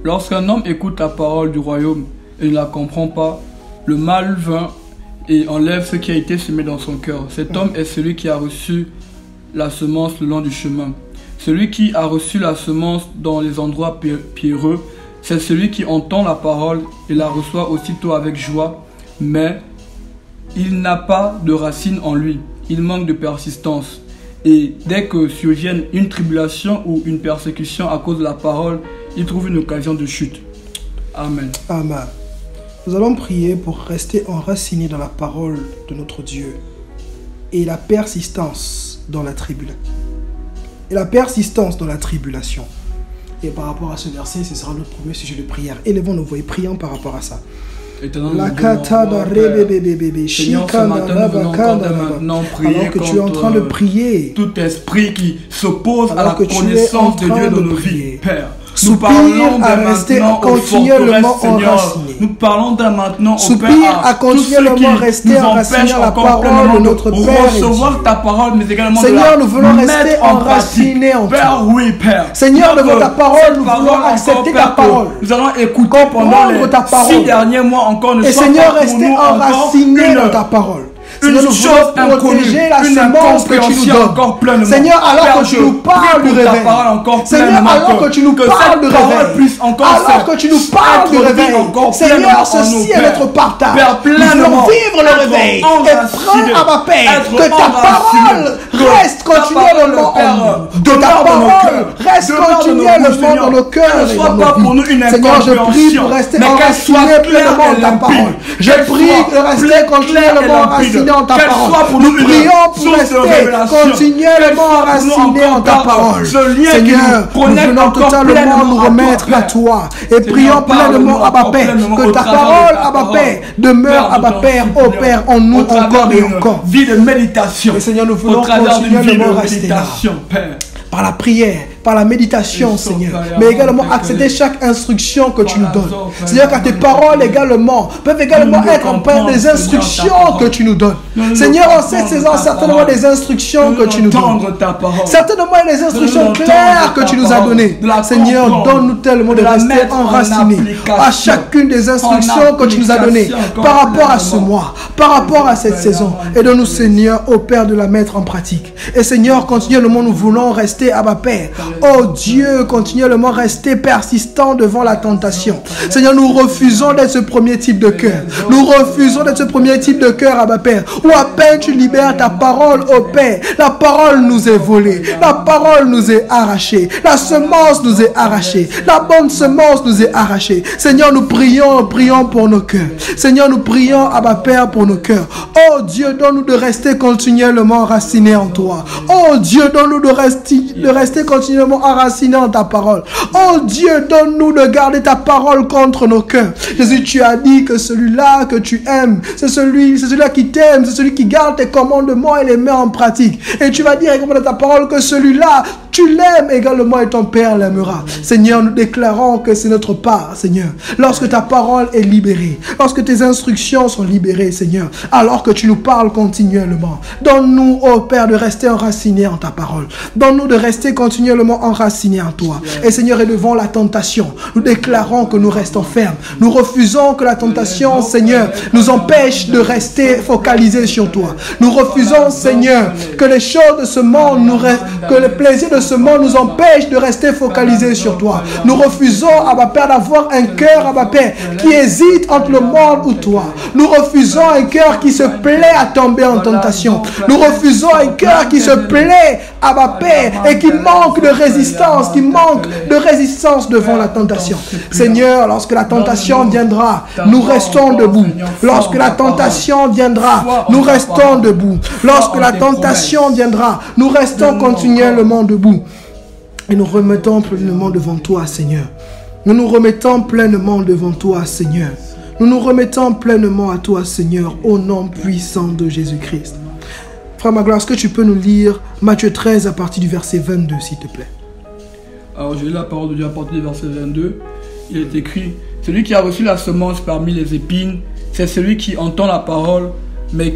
lorsqu'un homme écoute la parole du royaume et ne la comprend pas, le mal vint et enlève ce qui a été semé dans son cœur. Cet homme est celui qui a reçu la semence le long du chemin. Celui qui a reçu la semence dans les endroits pierreux, c'est celui qui entend la parole et la reçoit aussitôt avec joie, mais il n'a pas de racine en lui. Il manque de persistance. Et dès que survienne une tribulation ou une persécution à cause de la parole, il trouve une occasion de chute. Amen. Amen. Nous allons prier pour rester enracinés dans la parole de notre Dieu et la persistance dans la tribulation. Et par rapport à ce verset, ce sera notre premier sujet de prière. Élevons nos voix et prions par rapport à ça. Alors que tu es en train de prier, tout esprit qui s'oppose à la connaissance de Dieu dans nos vies, Père. Nous parlons à rester continuellement enraciné. Nous parlons dès maintenant, Père, à continuellement rester enraciné à la parole de notre Père. Recevoir ta parole, mais également Seigneur, nous voulons rester enracinés en toi. Père, oui, Père. Seigneur, devant ta parole, nous voulons accepter ta parole. Nous allons écouter pendant les 6 derniers mois encore. Et Seigneur, rester enraciné dans ta parole. Une chose inconnue, la semence que tu nous donnes. Seigneur, alors que tu nous parles du réveil. Seigneur, alors que tu nous parles de réveil. Alors que tu nous parles du réveil. Seigneur, ceci est notre partage. Nous voulons vivre le réveil. Et prends à ma Père que ta parole reste continuellement en nous. Que ta parole reste continuellement dans nos cœurs et dans nos vies. Seigneur, je prie pour rester enraciné pleinement dans ta parole. Je prie de rester continuellement enraciné en ta parole. Nous prions pour rester continuellement enracinés en ta parole. Seigneur, nous venons totalement nous remettre à toi et prions pleinement, Abba Père, que ta parole, Abba Père, demeure, Abba Père, ô Père, en nous encore et encore. Vie de méditation. Et Seigneur, nous voulons continuellement rester là. Par la prière, par la méditation, Seigneur, mais également accepter chaque instruction que tu nous donnes. Seigneur, car tes paroles également peuvent également être en paix des instructions que tu nous donnes. Seigneur, en cette saison, certainement des instructions que tu nous donnes. Certainement des instructions claires que tu nous as données. Seigneur, donne-nous tellement de rester enracinés à chacune des instructions que tu nous as données par rapport à ce mois, par rapport à cette saison. Et donne-nous, Seigneur, au Père, de la mettre en pratique. Et Seigneur, continuellement, nous voulons rester à ma Père. Oh Dieu, continuellement rester persistant devant la tentation. Seigneur, nous refusons d'être ce premier type de cœur. Nous refusons d'être ce premier type de cœur, Abba Père, où à peine tu libères ta parole, ô Père, la parole nous est volée, la parole nous est arrachée, la semence nous est arrachée, la bonne semence nous est arrachée. Seigneur, nous prions pour nos cœurs. Seigneur, nous prions, Abba Père, pour nos cœurs. Oh Dieu, donne-nous de rester continuellement enracinés en toi. Oh Dieu, donne-nous de rester continuellement enracinés en ta parole. Oh Dieu, donne-nous de garder ta parole contre nos cœurs. Jésus, tu as dit que celui-là que tu aimes, c'est celui-là qui t'aime, c'est celui qui garde tes commandements et les met en pratique. Et tu vas dire également dans ta parole que celui-là, tu l'aimes également et ton Père l'aimera. Seigneur, nous déclarons que c'est notre part, Seigneur. Lorsque ta parole est libérée, lorsque tes instructions sont libérées, Seigneur, alors que tu nous parles continuellement, donne-nous, ô Père, de rester enracinés en ta parole. Donne-nous de rester continuellement enracinés en toi. Et Seigneur, et devant la tentation, nous déclarons que nous restons fermes. Nous refusons que la tentation, Seigneur, nous empêche de rester focalisés sur toi. Nous refusons, Seigneur, que les choses de ce monde, que le plaisir de ce monde nous empêche de rester focalisés sur toi. Nous refusons, Abba Père, d'avoir un cœur, Abba Père, qui hésite entre le monde ou toi. Nous refusons un cœur qui se plaît à tomber en tentation. Nous refusons un cœur qui se plaît, Abba Père, et qui manque de résistance, devant la tentation. Seigneur, lorsque la tentation viendra, nous restons debout. Lorsque la tentation viendra, nous restons debout. Lorsque la tentation viendra, nous restons continuellement debout. Et nous remettons pleinement devant toi, Seigneur. Nous nous remettons pleinement devant toi, Seigneur. Nous nous remettons pleinement à toi, Seigneur, au nom puissant de Jésus-Christ. Frère Magloire, est-ce que tu peux nous lire Matthieu 13 à partir du verset 22, s'il te plaît? Alors, j'ai lu la parole de Dieu à partir du verset 22. Il est écrit: celui qui a reçu la semence parmi les épines, c'est celui qui entend la parole, mais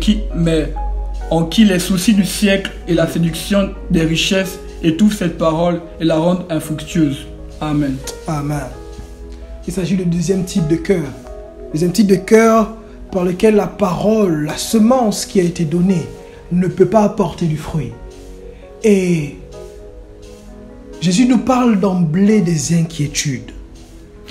en qui les soucis du siècle et la séduction des richesses étouffent cette parole et la rendent infructueuse. Amen. Amen. Il s'agit du deuxième type de cœur. Deuxième type de cœur par lequel la parole, la semence qui a été donnée, ne peut pas apporter du fruit. Et Jésus nous parle d'emblée des inquiétudes.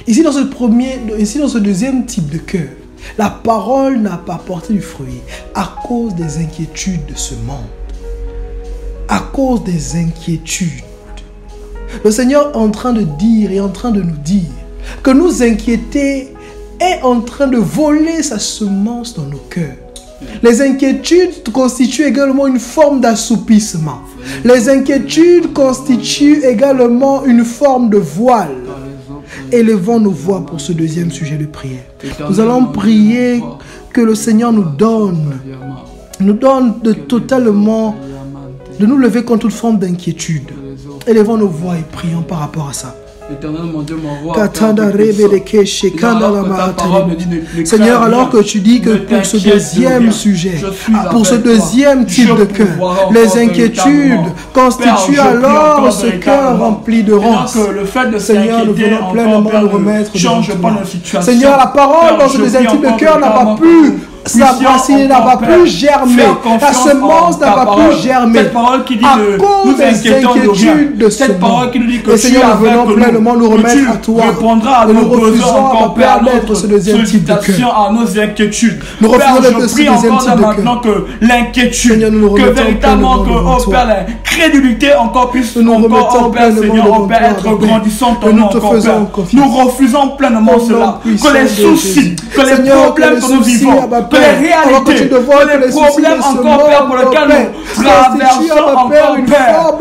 Ici dans ce deuxième type de cœur, la parole n'a pas apporté du fruit à cause des inquiétudes de ce monde. À cause des inquiétudes. Le Seigneur est en train de dire et en train de nous dire que nous inquiéter est en train de voler sa semence dans nos cœurs. Les inquiétudes constituent également une forme d'assoupissement. Les inquiétudes constituent également une forme de voile. Élevons nos voix pour ce deuxième sujet de prière. Nous allons prier que le Seigneur nous donne de nous lever contre toute forme d'inquiétude. Élevons nos voix et prions par rapport à ça. Seigneur, alors que tu dis que pour ce deuxième sujet, pour ce deuxième type de cœur, les inquiétudes constituent alors ce cœur rempli de rance. Seigneur, nous venons pleinement nous remettre devant toi. Seigneur, la parole dans ce deuxième type de cœur n'a pas pu s'abrasser, n'a pas pu germer. La semence n'a pas pu germer à cause des inquiétudes de ce monde. Et Seigneur, nous venons pleinement nous remettre à toi. Et nous refusons, Père, d'être ce deuxième type de cœur. Nous refusons d'être ce deuxième type de cœur. Que l'inquiétude, que véritablement que, Père, la crédulité encore plus, encore, Père, Seigneur, Père, être grandissante en nous encore, Père. Nous refusons pleinement cela. Que les soucis, que les problèmes que nous vivons, que les réalités, que les problèmes encore, Père, pour lesquels nous traversons encore, Père, Père,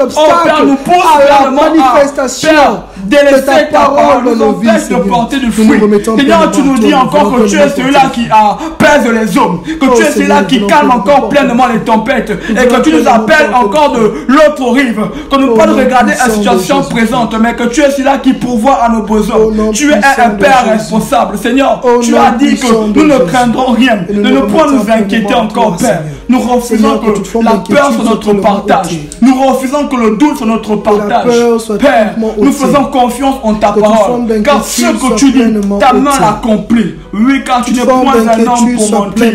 nous poussent à la manifestation de ta parole dans nos vies, de porter du fruit. Seigneur, tu nous dis encore que tu es celui-là qui apaise les hommes, que tu es celui-là qui calme encore pleinement les tempêtes, et que tu nous appelles encore de l'autre rive, que nous ne pas regarder la situation présente, mais que tu es celui-là qui pourvoit à nos besoins. Tu es un Père responsable. Seigneur, tu as dit que nous ne craindrons rien, ne nous point nous inquiéter encore, Père. Nous refusons que la peur soit notre partage. Nous refusons que le doute soit notre partage. Père, nous faisons confiance en ta parole. Car ce que tu dis, ta main l'accomplit. Oui, car tu n'es point un homme pour mentir.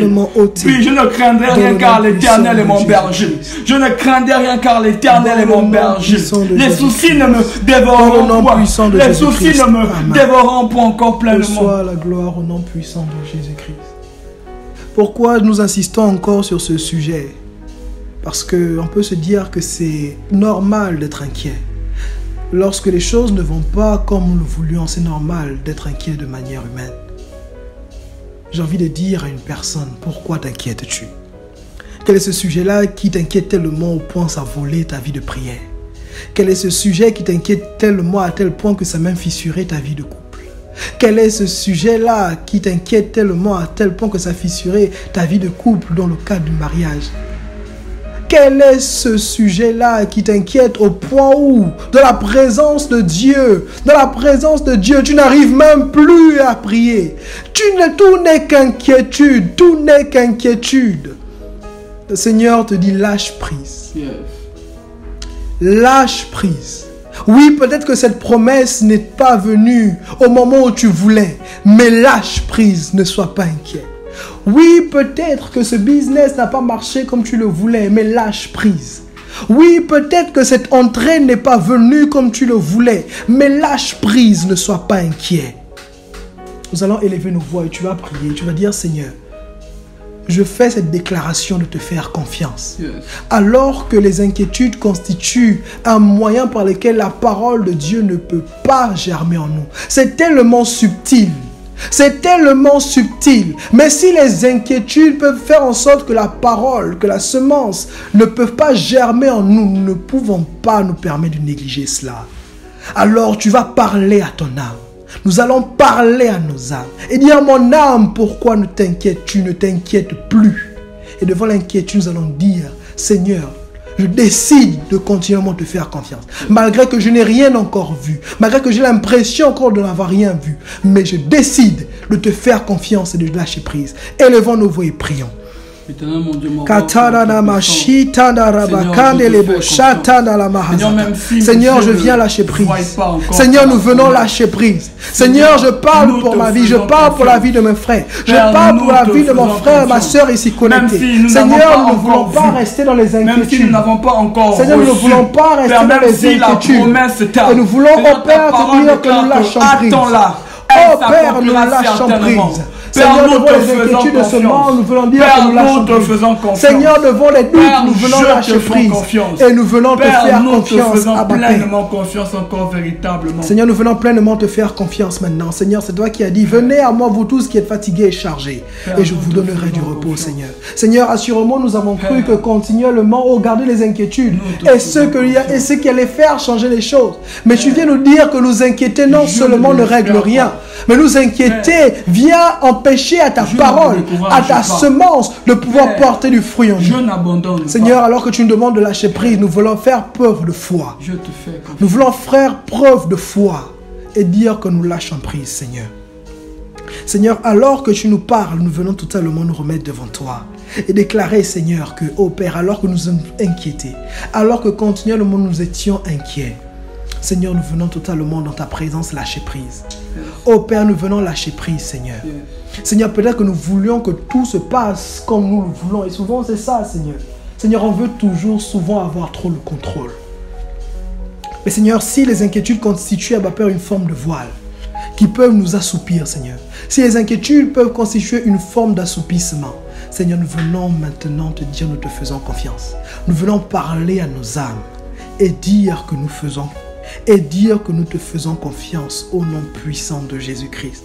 Oui, je ne craindrai rien car l'Éternel est mon berger. Je ne craindrai rien car l'Éternel est mon berger. Les soucis ne me dévoreront point. Les soucis ne me dévoreront point encore pleinement. Reçois la gloire au nom puissant de Jésus-Christ. Pourquoi nous insistons encore sur ce sujet? Parce qu'on peut se dire que c'est normal d'être inquiet. Lorsque les choses ne vont pas comme nous le voulions, c'est normal d'être inquiet de manière humaine. J'ai envie de dire à une personne, pourquoi t'inquiètes-tu? Quel est ce sujet-là qui t'inquiète tellement au point ça voler ta vie de prière? Quel est ce sujet qui t'inquiète tellement à tel point que ça même fissurer ta vie de couple? Quel est ce sujet-là qui t'inquiète tellement à tel point que ça fissurait ta vie de couple dans le cadre du mariage? Quel est ce sujet-là qui t'inquiète au point où, dans la présence de Dieu, tu n'arrives même plus à prier? Tout n'est qu'inquiétude, tout n'est qu'inquiétude. Le Seigneur te dit lâche prise. Yes. Lâche prise. Oui, peut-être que cette promesse n'est pas venue au moment où tu voulais, mais lâche prise, ne sois pas inquiet. Oui, peut-être que ce business n'a pas marché comme tu le voulais, mais lâche prise. Oui, peut-être que cette entrée n'est pas venue comme tu le voulais, mais lâche prise, ne sois pas inquiet. Nous allons élever nos voix et tu vas prier, tu vas dire Seigneur, je fais cette déclaration de te faire confiance. Yes. Alors que les inquiétudes constituent un moyen par lequel la parole de Dieu ne peut pas germer en nous. C'est tellement subtil. C'est tellement subtil. Mais si les inquiétudes peuvent faire en sorte que la parole, que la semence ne peuvent pas germer en nous, nous ne pouvons pas nous permettre de négliger cela. Alors tu vas parler à ton âme. Nous allons parler à nos âmes et dire mon âme, pourquoi ne t'inquiètes-tu, ne t'inquiète plus. Et devant l'inquiétude, nous allons dire Seigneur, je décide de continuellement te faire confiance. Malgré que je n'ai rien encore vu, malgré que j'ai l'impression encore de n'avoir rien vu, mais je décide de te faire confiance et de lâcher prise. Élevons nos voix et prions. Seigneur, je viens lâcher prise. Seigneur, nous venons lâcher prise. Seigneur, je parle pour ma vie, je parle pour la vie de mes frères, je parle pour la vie de mon frère, ma soeur ici connectée. Seigneur, nous ne voulons pas rester dans les inquiétudes. Seigneur, nous ne voulons pas rester dans les inquiétudes. Et nous voulons, au Père, te dire que nous lâchons prise. Oh Père, nous lâchons prise. Seigneur, devant les inquiétudes de ce monde, nous voulons dire que nous lâchons prise. Seigneur, devant les doutes, nous voulons lâcher prise. Et nous voulons te faire confiance, Abba Père. Seigneur, nous voulons pleinement te faire confiance maintenant. Seigneur, c'est toi qui as dit, venez à moi vous tous qui êtes fatigués et chargés, et je vous donnerai du repos, Seigneur. Seigneur, assurément, nous avons cru que continuellement, oh, garder les inquiétudes et ce qui allait faire changer les choses. Mais tu viens nous dire que nous inquiéter non seulement ne règle rien, mais nous inquiéter vient empêcher à ta parole, à ta semence de pouvoir porter du fruit en nous. Seigneur, alors que tu nous demandes de lâcher prise, nous voulons faire preuve de foi. Nous voulons faire preuve de foi et dire que nous lâchons prise, Seigneur. Seigneur, alors que tu nous parles, nous venons totalement nous remettre devant toi et déclarer, Seigneur, que, oh Père, alors que nous sommes inquiétés, alors que continuellement nous étions inquiets, Seigneur, nous venons totalement dans ta présence lâcher prise. Oh Père, nous venons lâcher prise, Seigneur. Seigneur, peut-être que nous voulions que tout se passe comme nous le voulons. Et souvent, c'est ça, Seigneur. Seigneur, on veut toujours, souvent avoir trop le contrôle. Mais Seigneur, si les inquiétudes constituent, Abba Père, une forme de voile qui peuvent nous assoupir, Seigneur. Si les inquiétudes peuvent constituer une forme d'assoupissement, Seigneur, nous venons maintenant te dire, nous te faisons confiance. Nous venons parler à nos âmes et dire que nous faisons et dire que nous te faisons confiance au nom puissant de Jésus-Christ.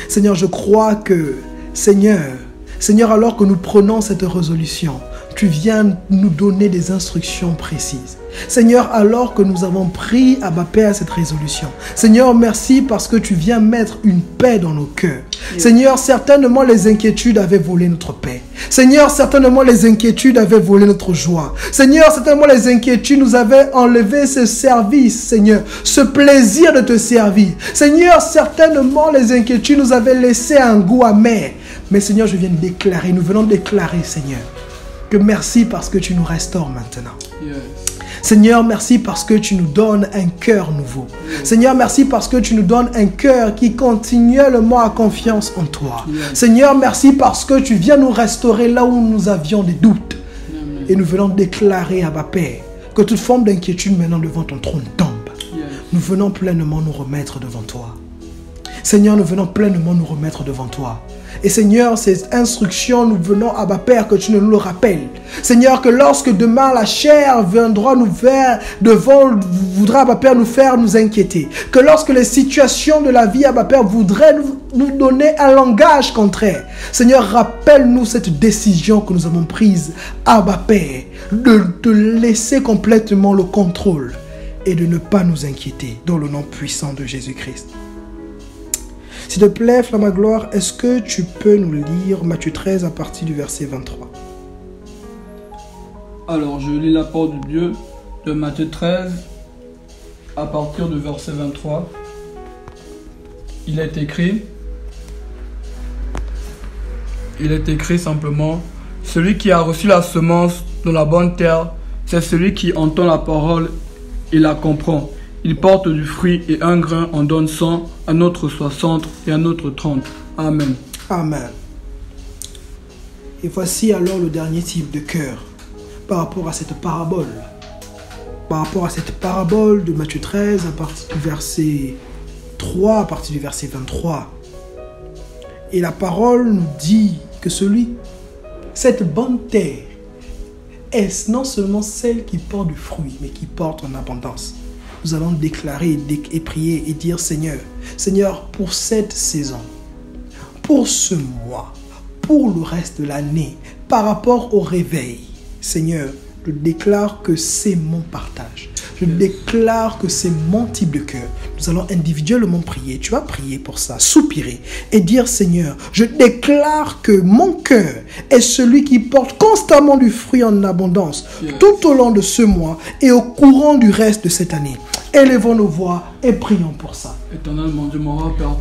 Seigneur, je crois que, Seigneur, alors que nous prenons cette résolution, tu viens nous donner des instructions précises. Seigneur, alors que nous avons pris, Abba Père, cette résolution. Seigneur, merci parce que tu viens mettre une paix dans nos cœurs. Seigneur, certainement les inquiétudes avaient volé notre paix. Seigneur, certainement les inquiétudes avaient volé notre joie. Seigneur, certainement les inquiétudes nous avaient enlevé ce service, Seigneur, ce plaisir de te servir. Seigneur, certainement les inquiétudes nous avaient laissé un goût amer. Mais Seigneur, je viens de déclarer, nous venons de déclarer, Seigneur, que merci parce que tu nous restaures maintenant. Seigneur, merci parce que tu nous donnes un cœur nouveau. Seigneur, merci parce que tu nous donnes un cœur qui continuellement a confiance en toi. Seigneur, merci parce que tu viens nous restaurer là où nous avions des doutes. Et nous venons déclarer, Abba Père, que toute forme d'inquiétude maintenant devant ton trône tombe. Nous venons pleinement nous remettre devant toi. Seigneur, nous venons pleinement nous remettre devant toi. Et Seigneur, ces instructions, nous venons, Abba Père, que tu nous le rappelles. Seigneur, que lorsque demain la chair viendra nous faire devant, voudra, Abba Père, nous faire nous inquiéter. Que lorsque les situations de la vie, Abba Père, voudraient nous donner un langage contraire. Seigneur, rappelle-nous cette décision que nous avons prise, Abba Père, de te laisser complètement le contrôle et de ne pas nous inquiéter, dans le nom puissant de Jésus-Christ. S'il te plaît, Flamme à gloire, est-ce que tu peux nous lire Matthieu 13 à partir du verset 23? Alors, je lis la parole de Dieu de Matthieu 13 à partir du verset 23. Il est écrit simplement, celui qui a reçu la semence dans la bonne terre, c'est celui qui entend la parole et la comprend. Il porte du fruit et un grain en donne 100, un autre 60 et un autre 30. Amen. Amen. Et voici alors le dernier type de cœur par rapport à cette parabole. Par rapport à cette parabole de Matthieu 13 à partir du verset 3, à partir du verset 23. Et la parole nous dit que cette bonne terre est non seulement celle qui porte du fruit, mais qui porte en abondance. Nous allons déclarer et prier et dire, Seigneur, pour cette saison, pour ce mois, pour le reste de l'année, par rapport au réveil, Seigneur, je déclare que c'est mon partage. Je déclare que c'est mon type de cœur. Nous allons individuellement prier. Tu vas prier pour ça, soupirer et dire, Seigneur, je déclare que mon cœur est celui qui porte constamment du fruit en abondance tout au long de ce mois et au courant du reste de cette année. Élevons nos voix et prions pour ça. Éternel mon Dieu, mon roi, Père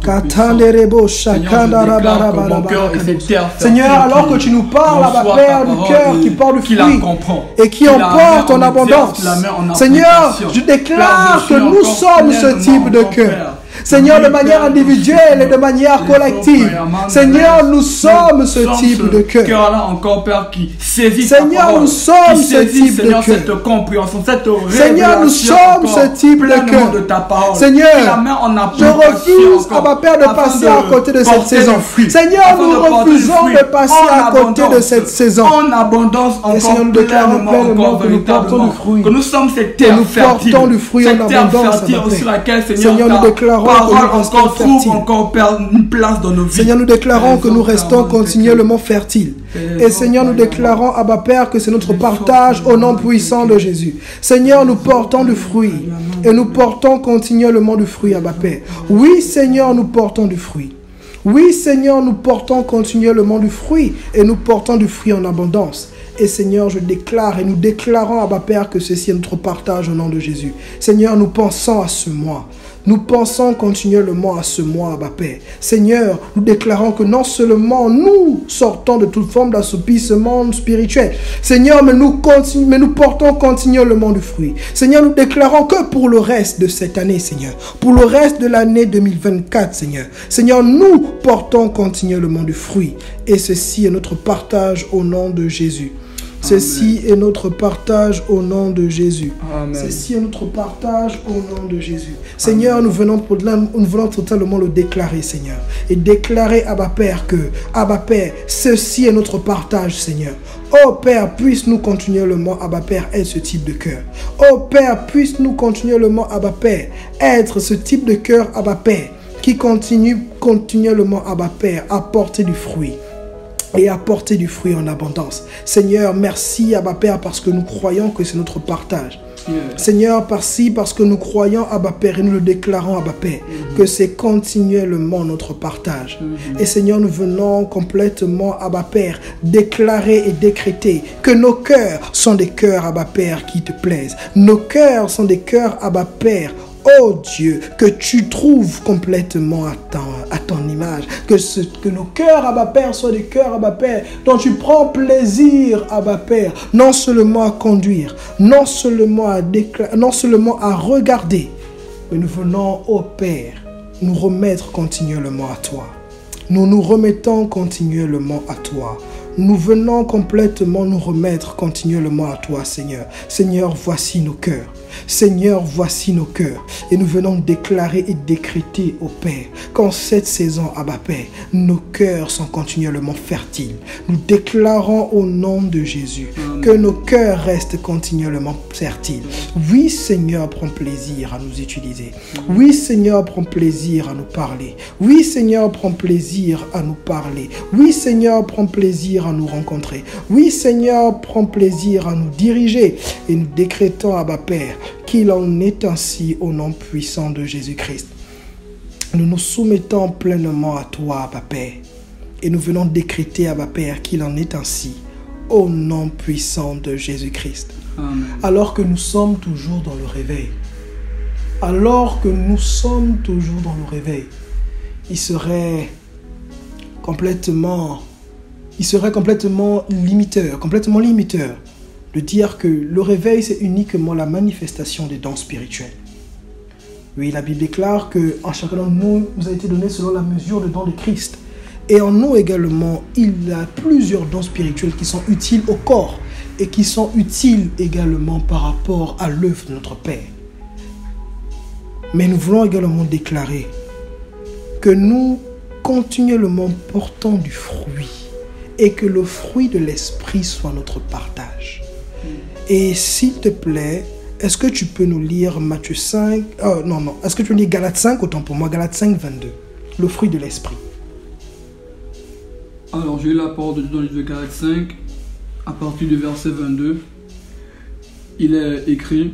Seigneur, alors que tu nous parles, Abba Père, du cœur qui porte du fruit et qui en porte en abondance. Seigneur, je déclare que nous sommes ce type de cœur. Seigneur, de manière individuelle et de manière collective. Seigneur, nous sommes ce type de cœur. Cœur-là encore, Père, qui saisit Seigneur, nous sommes ce type de cœur. Cette compréhension, cette révélation. Seigneur, nous sommes ce type de cœur. De ta parole. Seigneur, je refuse, à ma Père, de passer à côté de cette saison. Seigneur, nous refusons de passer à côté de cette saison. En abondance, encore Seigneur, nous déclarons pleinement que nous portons du fruit. Que nous sommes cette terre fertile. Nous portons du fruit en abondance. Sur laquelle, Seigneur, nous déclarons que nous restons fertiles. Encore une place dans nos vies. Seigneur, nous déclarons que nous restons continuellement fertiles. Et Seigneur, nous déclarons, Abba Père, que c'est notre partage au nom puissant de Jésus. Seigneur, nous portons du fruit. Et nous portons continuellement du fruit, Abba Père. Oui, Seigneur, nous portons du fruit. Oui, Seigneur, nous portons continuellement du fruit. Et nous portons du fruit en abondance. Et Seigneur, je déclare et nous déclarons, Abba Père, que ceci est notre partage au nom de Jésus. Seigneur, nous pensons à ce mois. Nous pensons continuellement à ce mois, Abba Père. Seigneur, nous déclarons que non seulement nous sortons de toute forme d'assoupissement spirituel, Seigneur, mais nous portons continuellement du fruit. Seigneur, nous déclarons que pour le reste de cette année, Seigneur, pour le reste de l'année 2024, Seigneur, Seigneur, nous portons continuellement du fruit. Et ceci est notre partage au nom de Jésus. Ceci est notre partage au nom de Jésus. Amen. Ceci est notre partage au nom de Jésus. Seigneur, nous venons totalement le déclarer, Seigneur. Et déclarer, Abba Père, que, Abba Père, ceci est notre partage, Seigneur. Oh Père, puisse-nous continuellement, Abba Père, être ce type de cœur. Oh Père, puisse-nous continuellement, Abba Père, être ce type de cœur, Abba Père, qui continue continuellement, Abba Père, à porter du fruit. Et apporter du fruit en abondance. Seigneur, merci, Abba Père, parce que nous croyons que c'est notre partage. Seigneur, merci parce que nous croyons, Abba Père, et nous le déclarons, Abba Père, que c'est continuellement notre partage. Et Seigneur, nous venons complètement, Abba Père, déclarer et décréter que nos cœurs sont des cœurs, Abba Père, qui te plaisent. Nos cœurs sont des cœurs, Abba Père, oh Dieu, que tu trouves complètement à ton image. Que nos cœurs, Abba Père, soient des cœurs, Abba Père, dont tu prends plaisir, Abba Père, non seulement à conduire, non seulement à regarder, mais nous venons, oh Père, nous remettre continuellement à toi. Nous nous remettons continuellement à toi. Nous venons complètement nous remettre continuellement à toi, Seigneur. Seigneur, voici nos cœurs. Seigneur, voici nos cœurs. Et nous venons déclarer et décréter au Père qu'en cette saison, Abba Père, nos cœurs sont continuellement fertiles. Nous déclarons au nom de Jésus que nos cœurs restent continuellement fertiles. Oui, Seigneur, prends plaisir à nous utiliser. Oui, Seigneur, prends plaisir à nous parler. Oui, Seigneur, prends plaisir à nous parler. Oui, Seigneur, prends plaisir à nous rencontrer. Oui, Seigneur, prends plaisir à nous diriger. Et nous décrétons, Abba Père, qu'il en est ainsi au nom puissant de Jésus-Christ. Nous nous soumettons pleinement à toi, Abba Père. Et nous venons décréter, Abba Père, qu'il en est ainsi au nom puissant de Jésus-Christ. Amen. Alors que nous sommes toujours dans le réveil, il serait complètement limiteur de dire que le réveil, c'est uniquement la manifestation des dons spirituels. Oui, la Bible déclare qu'en chacun d'entre nous, nous a été donné selon la mesure de dons de Christ. Et en nous également, il y a plusieurs dons spirituels qui sont utiles au corps et qui sont utiles également par rapport à l'œuvre de notre Père. Mais nous voulons également déclarer que nous continuellement portons du fruit et que le fruit de l'esprit soit notre partage. Et s'il te plaît, est-ce que tu peux nous lire Matthieu 5 est-ce que tu lis Galates 5, autant pour moi, Galates 5, 22, le fruit de l'esprit. Alors, j'ai eu la parole de Dieu dans le livre de Galates 5, à partir du verset 22. Il est écrit: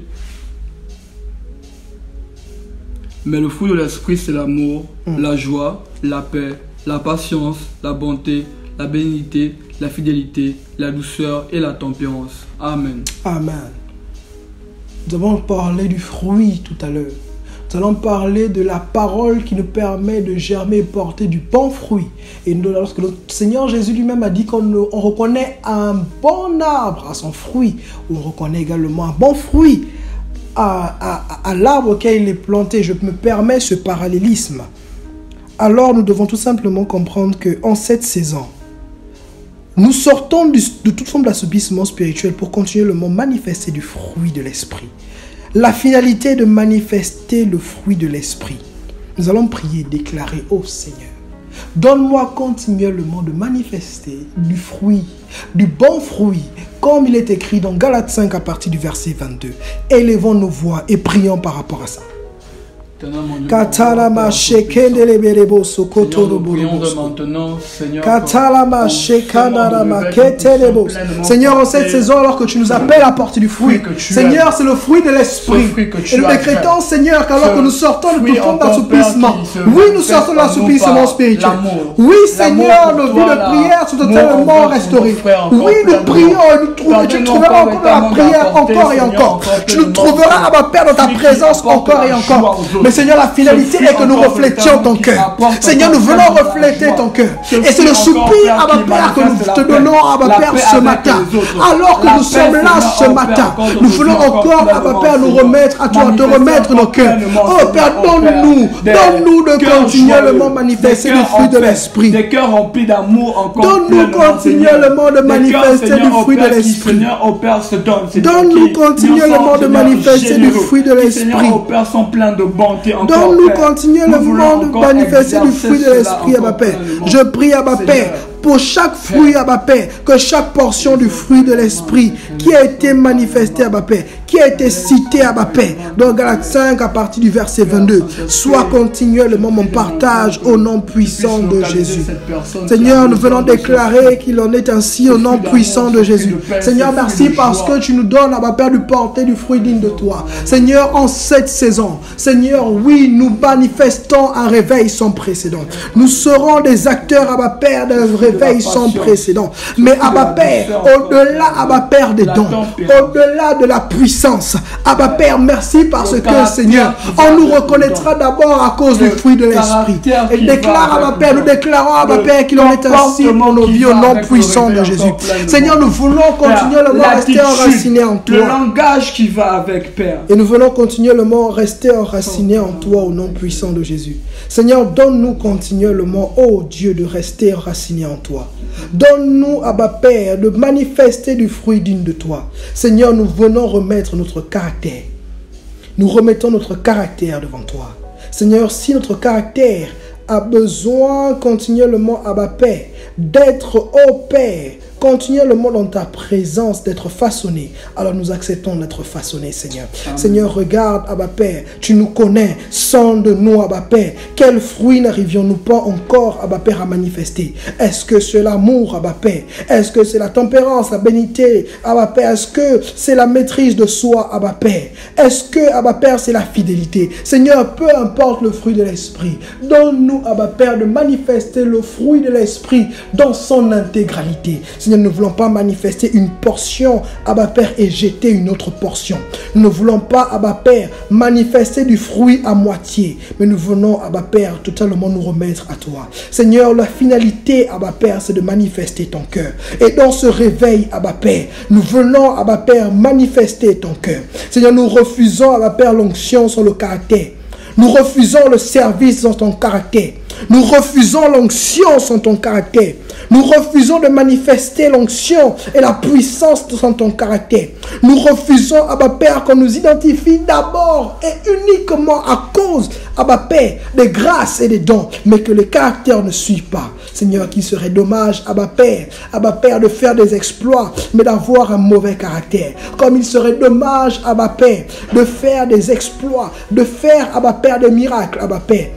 mais le fruit de l'esprit, c'est l'amour, la joie, la paix, la patience, la bonté, la bénignité, la fidélité, la douceur et la tempérance. Amen. Amen. Nous avons parlé du fruit tout à l'heure. Nous allons parler de la parole qui nous permet de germer et porter du bon fruit. Et lorsque le Seigneur Jésus lui-même a dit qu'on reconnaît un bon arbre à son fruit, on reconnaît également un bon fruit à l'arbre auquel il est planté, je me permets ce parallélisme, alors nous devons tout simplement comprendre qu'en cette saison, nous sortons de toute forme d'assoupissement spirituel pour continuellement manifester du fruit de l'esprit. La finalité est de manifester le fruit de l'esprit. Nous allons prier, déclarer, ô Seigneur, donne-moi continuellement de manifester du fruit, du bon fruit, comme il est écrit dans Galates 5 à partir du verset 22. Élevons nos voix et prions par rapport à ça. Katalama shekendelebelebo sokotorobo. Katalama shekandarama ketelebo. Seigneur, en cette saison, alors que tu nous appelles à porter du fruit, Seigneur, c'est le fruit de l'esprit. Et nous décrétons, Seigneur, qu'alors que nous sortons de toute forme d'assoupissement, oui, nous sortons de l'assoupissement spirituel. Oui, Seigneur, nos vies de prière sont totalement restaurées. Oui, nous prions et tu nous trouveras encore dans la prière encore et encore. Tu nous trouveras, Abba Père, dans ta présence encore et encore. Mais Seigneur, la finalité est que nous reflétions ton cœur. Seigneur, nous voulons refléter ton cœur. Et c'est le soupir, Abba Père, que nous te donnons, Abba Père, ce matin. Alors que nous sommes là ce matin, nous voulons encore, Abba Père, nous remettre à toi, te remettre nos cœurs. Oh Père, donne-nous de continuellement manifester le fruit de l'esprit. Des cœurs remplis d'amour encore. Donne-nous continuellement de manifester du fruit de l'esprit. Donne-nous continuellement de manifester du fruit de l'esprit. Donne-nous continuellement de manifester du fruit de l'esprit, Abba Père. Je prie, Abba Père, pour chaque fruit, Abba Père, que chaque portion du fruit de l'esprit qui a été manifesté, Abba Père, qui a été cité, Abba Père, dans Galates 5 à partir du verset 22, soit continuellement mon partage au nom puissant de Jésus. Seigneur, nous venons déclarer qu'il en est ainsi au nom puissant de Jésus. Seigneur, merci parce que tu nous donnes, Abba Père, de porter du fruit digne de toi. Seigneur, en cette saison, Seigneur, oui, nous manifestons un réveil sans précédent. Nous serons des acteurs, Abba Père, d'un réveil sans précédent. Mais Abba Père, au-delà, Abba Père, des dons, au-delà de la puissance, Abba Père, merci parce que, Seigneur, on nous reconnaîtra d'abord à cause du fruit de l'esprit. Et déclare, Abba Père, nous déclarons, Abba Père, qu'il en est ainsi pour nos vies au nom puissant de Jésus. Seigneur, nous voulons continuellement rester enracinés en toi. Le langage qui va avec, Père. Et nous voulons continuellement rester enracinés en toi au nom puissant de Jésus. Seigneur, donne-nous continuellement, ô Dieu, de rester enracinés en toi. Donne-nous, Abba Père, de manifester du fruit digne de toi. Seigneur, nous venons remettre notre caractère. Nous remettons notre caractère devant toi. Seigneur, si notre caractère a besoin continuellement, Abba Père, d'être, ô Père, continuellement dans ta présence, d'être façonné, alors nous acceptons d'être façonnés, Seigneur. Amen. Seigneur, regarde, Abba Père, tu nous connais, sonde-nous, Abba Père. Quels fruits n'arrivions-nous pas encore, Abba Père, à manifester? Est-ce que c'est l'amour, Abba Père? Est-ce que c'est la tempérance, la bénité, Abba Père? Est-ce que c'est la maîtrise de soi, Abba Père? Est-ce que, Abba Père, c'est la fidélité? Seigneur, peu importe le fruit de l'esprit, donne-nous, Abba Père, de manifester le fruit de l'esprit dans son intégralité. Seigneur, nous ne voulons pas manifester une portion, Abba Père, et jeter une autre portion. Nous ne voulons pas, Abba Père, manifester du fruit à moitié, mais nous venons, Abba Père, totalement nous remettre à toi. Seigneur, la finalité, Abba Père, c'est de manifester ton cœur. Et dans ce réveil, Abba Père, nous venons, Abba Père, manifester ton cœur. Seigneur, nous refusons, Abba Père, l'onction sur le caractère. Nous refusons le service dans ton caractère. Nous refusons l'onction sans ton caractère. Nous refusons de manifester l'onction et la puissance sans ton caractère. Nous refusons, Abba Père, qu'on nous identifie d'abord et uniquement à cause, Abba Père, des grâces et des dons, mais que le caractère ne suit pas. Seigneur, qu'il serait dommage, Abba Père, de faire des exploits, mais d'avoir un mauvais caractère. Comme il serait dommage, Abba Père, de faire des exploits, de faire, Abba Père, des miracles, Abba Père,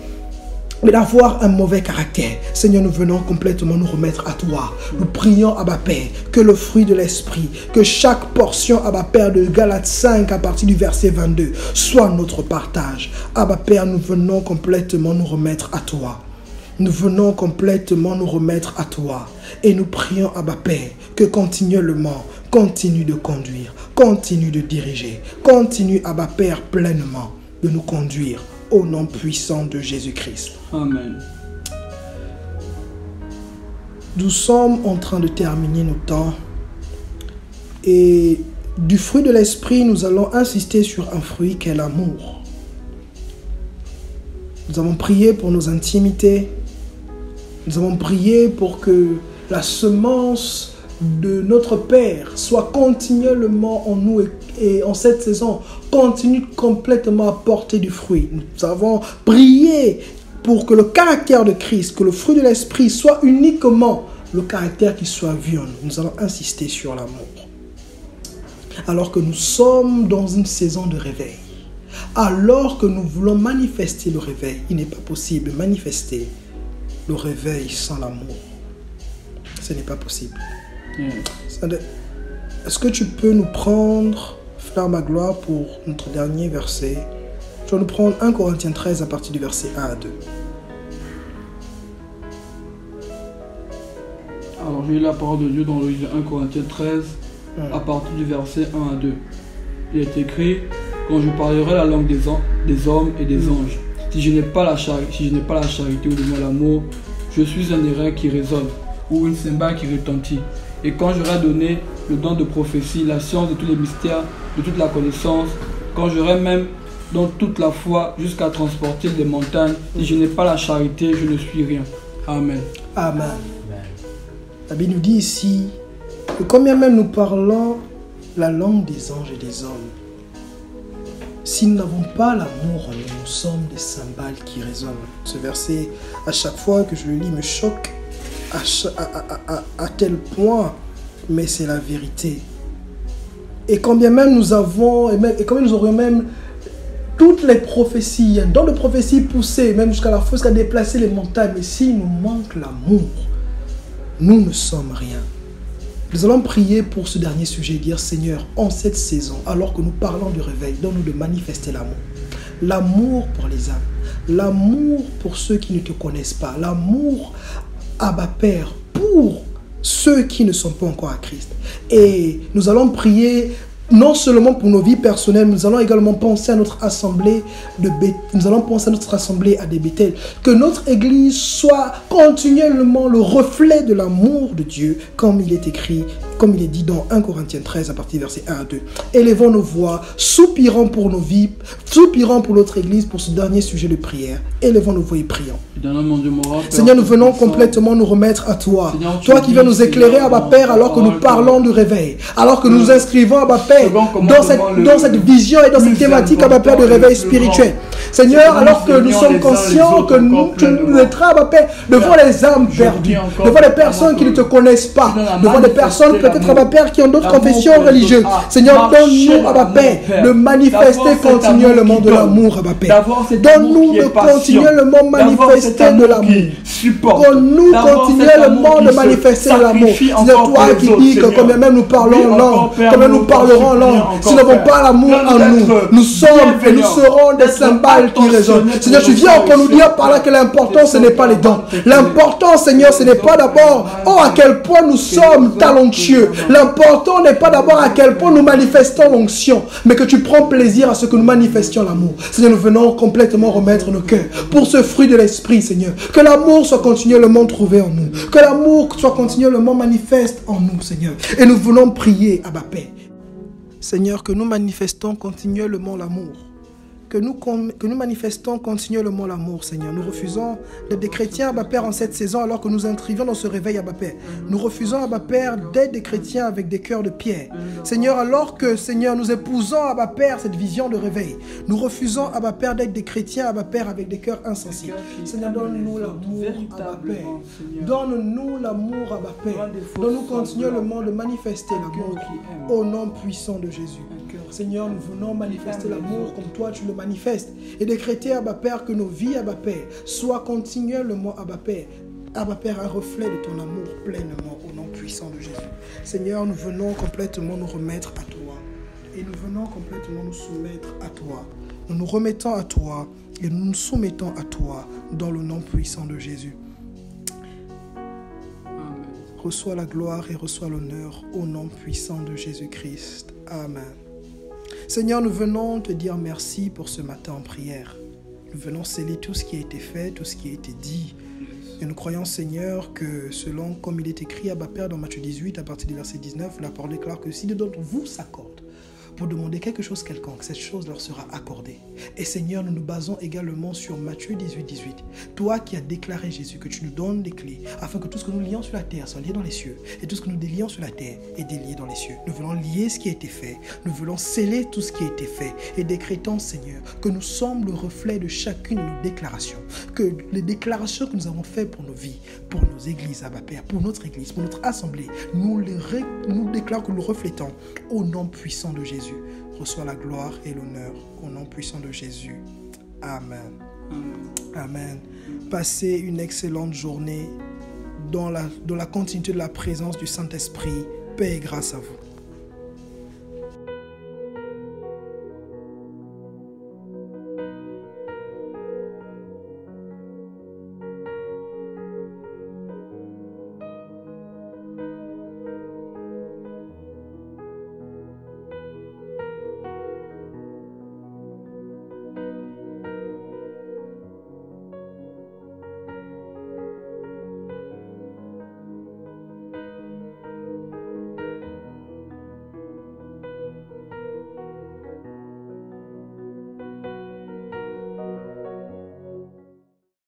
mais d'avoir un mauvais caractère. Seigneur, nous venons complètement nous remettre à toi. Nous prions, Abba Père, que le fruit de l'esprit, que chaque portion, Abba Père, de Galates 5 à partir du verset 22, soit notre partage. Abba Père, nous venons complètement nous remettre à toi. Nous venons complètement nous remettre à toi. Et nous prions, Abba Père, que continuellement, continue de conduire, continue de diriger, continue, Abba Père, pleinement de nous conduire. Au nom puissant de Jésus-Christ. Amen. Nous sommes en train de terminer nos temps. Et du fruit de l'esprit, nous allons insister sur un fruit qu'est l'amour. Nous avons prié pour nos intimités. Nous avons prié pour que la semence de notre Père soit continuellement en nous et en cette saison continue complètement à porter du fruit. Nous avons prié pour que le caractère de Christ, que le fruit de l'esprit soit uniquement le caractère qui soit vu en nous. Nous allons insister sur l'amour. Alors que nous sommes dans une saison de réveil, alors que nous voulons manifester le réveil, il n'est pas possible de manifester le réveil sans l'amour. Ce n'est pas possible. Est-ce que tu peux nous prendre, Frère Magloire, pour notre dernier verset? Tu vas nous prendre 1 Corinthiens 13 à partir du verset 1 à 2. Alors, j'ai la parole de Dieu dans le livre de 1 Corinthiens 13, à partir du verset 1 à 2. Il est écrit: quand je parlerai la langue des hommes et des anges, si je n'ai pas la charité ou du moins l'amour, je suis un airain qui résonne ou une cymbale qui retentit. Et quand j'aurai donné le don de prophétie, la science de tous les mystères, de toute la connaissance, quand j'aurai même dans toute la foi jusqu'à transporter les montagnes, si je n'ai pas la charité, je ne suis rien. Amen. Amen. La Bible nous dit ici que combien même nous parlons la langue des anges et des hommes, si nous n'avons pas l'amour en nous, nous sommes des cymbales qui résonnent. Ce verset, à chaque fois que je le lis, me choque à tel point, mais c'est la vérité. Et quand bien même nous avons, et quand même nous aurions même toutes les prophéties, dans les prophéties poussées, même jusqu'à la foi, jusqu'à déplacer les montagnes, mais s'il nous manque l'amour, nous ne sommes rien. Nous allons prier pour ce dernier sujet, dire: Seigneur, en cette saison, alors que nous parlons du réveil, donne-nous de manifester l'amour. L'amour pour les âmes, l'amour pour ceux qui ne te connaissent pas, l'amour, Abba Père, pour ceux qui ne sont pas encore à Christ. Et nous allons prier non seulement pour nos vies personnelles, nous allons également penser à notre assemblée à des Bethel. Que notre église soit continuellement le reflet de l'amour de Dieu, comme il est écrit, comme il est dit dans 1 Corinthiens 13 à partir du verset 1 à 2. Élevons nos voix, soupirons pour nos vies, soupirons pour notre église, pour ce dernier sujet de prière. Élevons nos voix et prions. Seigneur, nous venons complètement nous remettre à toi. Seigneur, toi qui viens nous éclairer, Abba Père, alors que nous parlons du réveil, alors que nous nous inscrivons, Abba Père, dans cette vision et dans cette thématique, Abba Père, de réveil spirituel. Seigneur, alors que nous sommes conscients que tu nous mettras, Abba Père, devant les âmes perdues, devant les personnes qui ne te connaissent pas, devant des personnes peut-être, Abba Père, qui ont d'autres confessions religieuses. Seigneur, donne-nous, Abba Père, de manifester continuellement de l'amour, Abba Père. Donne-nous de continuellement manifester de l'amour. Donne-nous continuellement de manifester l'amour. C'est toi qui dis que combien même nous parlons en langue, combien nous parlerons en langue, si nous n'avons pas l'amour en nous, nous sommes et nous serons des cymbales qui résonnent. Seigneur, tu viens pour nous dire par là que l'important, ce n'est pas les dons. L'important, Seigneur, ce n'est pas d'abord à quel point nous sommes talentueux. L'important n'est pas d'abord à quel point nous manifestons l'onction, mais que tu prends plaisir à ce que nous manifestions l'amour. Seigneur, nous venons complètement remettre nos cœurs pour ce fruit de l'esprit, Seigneur. Que l'amour soit continuellement trouvé en nous. Que l'amour soit continuellement manifeste en nous, Seigneur. Et nous voulons prier, Abba Père. Seigneur, que nous manifestons continuellement l'amour. Que nous manifestons continuellement l'amour, Seigneur. Nous refusons d'être des chrétiens, Abba Père, en cette saison, alors que nous inscrivons dans ce réveil, Abba Père. Nous refusons, Abba Père, d'être des chrétiens avec des cœurs de pierre. Seigneur, alors que, Seigneur, nous épousons, Abba Père, cette vision de réveil. Nous refusons, Abba Père, d'être des chrétiens, Abba Père, avec des cœurs insensibles. Seigneur, donne-nous l'amour, Abba Père. Donne-nous l'amour, Abba Père. Donne-nous continuellement de manifester l'amour au nom puissant de Jésus. Seigneur, nous venons manifester l'amour comme toi tu le manifestes et décréter, Abba Père, que nos vies, Abba Père, soient continuellement, Abba Père, un reflet de ton amour pleinement au nom puissant de Jésus. Seigneur, nous venons complètement nous remettre à toi et nous venons complètement nous soumettre à toi. Nous nous remettons à toi et nous nous soumettons à toi dans le nom puissant de Jésus. Amen. Reçois la gloire et reçois l'honneur au nom puissant de Jésus-Christ. Amen. Seigneur, nous venons te dire merci pour ce matin en prière. Nous venons sceller tout ce qui a été fait, tout ce qui a été dit. Et nous croyons, Seigneur, que selon comme il est écrit, Abba Père, dans Matthieu 18, à partir du verset 19, la parole déclare que si deux d'entre vous s'accordent pour demander quelque chose quelconque, cette chose leur sera accordée. Et Seigneur, nous nous basons également sur Matthieu 18, 18. Toi qui as déclaré, Jésus, que tu nous donnes les clés, afin que tout ce que nous lions sur la terre soit lié dans les cieux, et tout ce que nous délions sur la terre est délié dans les cieux. Nous voulons lier ce qui a été fait, nous voulons sceller tout ce qui a été fait, et décrétons, Seigneur, que nous sommes le reflet de chacune de nos déclarations, que les déclarations que nous avons faites pour nos vies, pour nos églises, Abba Père, pour notre église, pour notre assemblée, nous déclarons que nous reflétons au nom puissant de Jésus. Reçois la gloire et l'honneur au nom puissant de Jésus. Amen. Amen. Passez une excellente journée dans la continuité de la présence du Saint-Esprit. Paix et grâce à vous.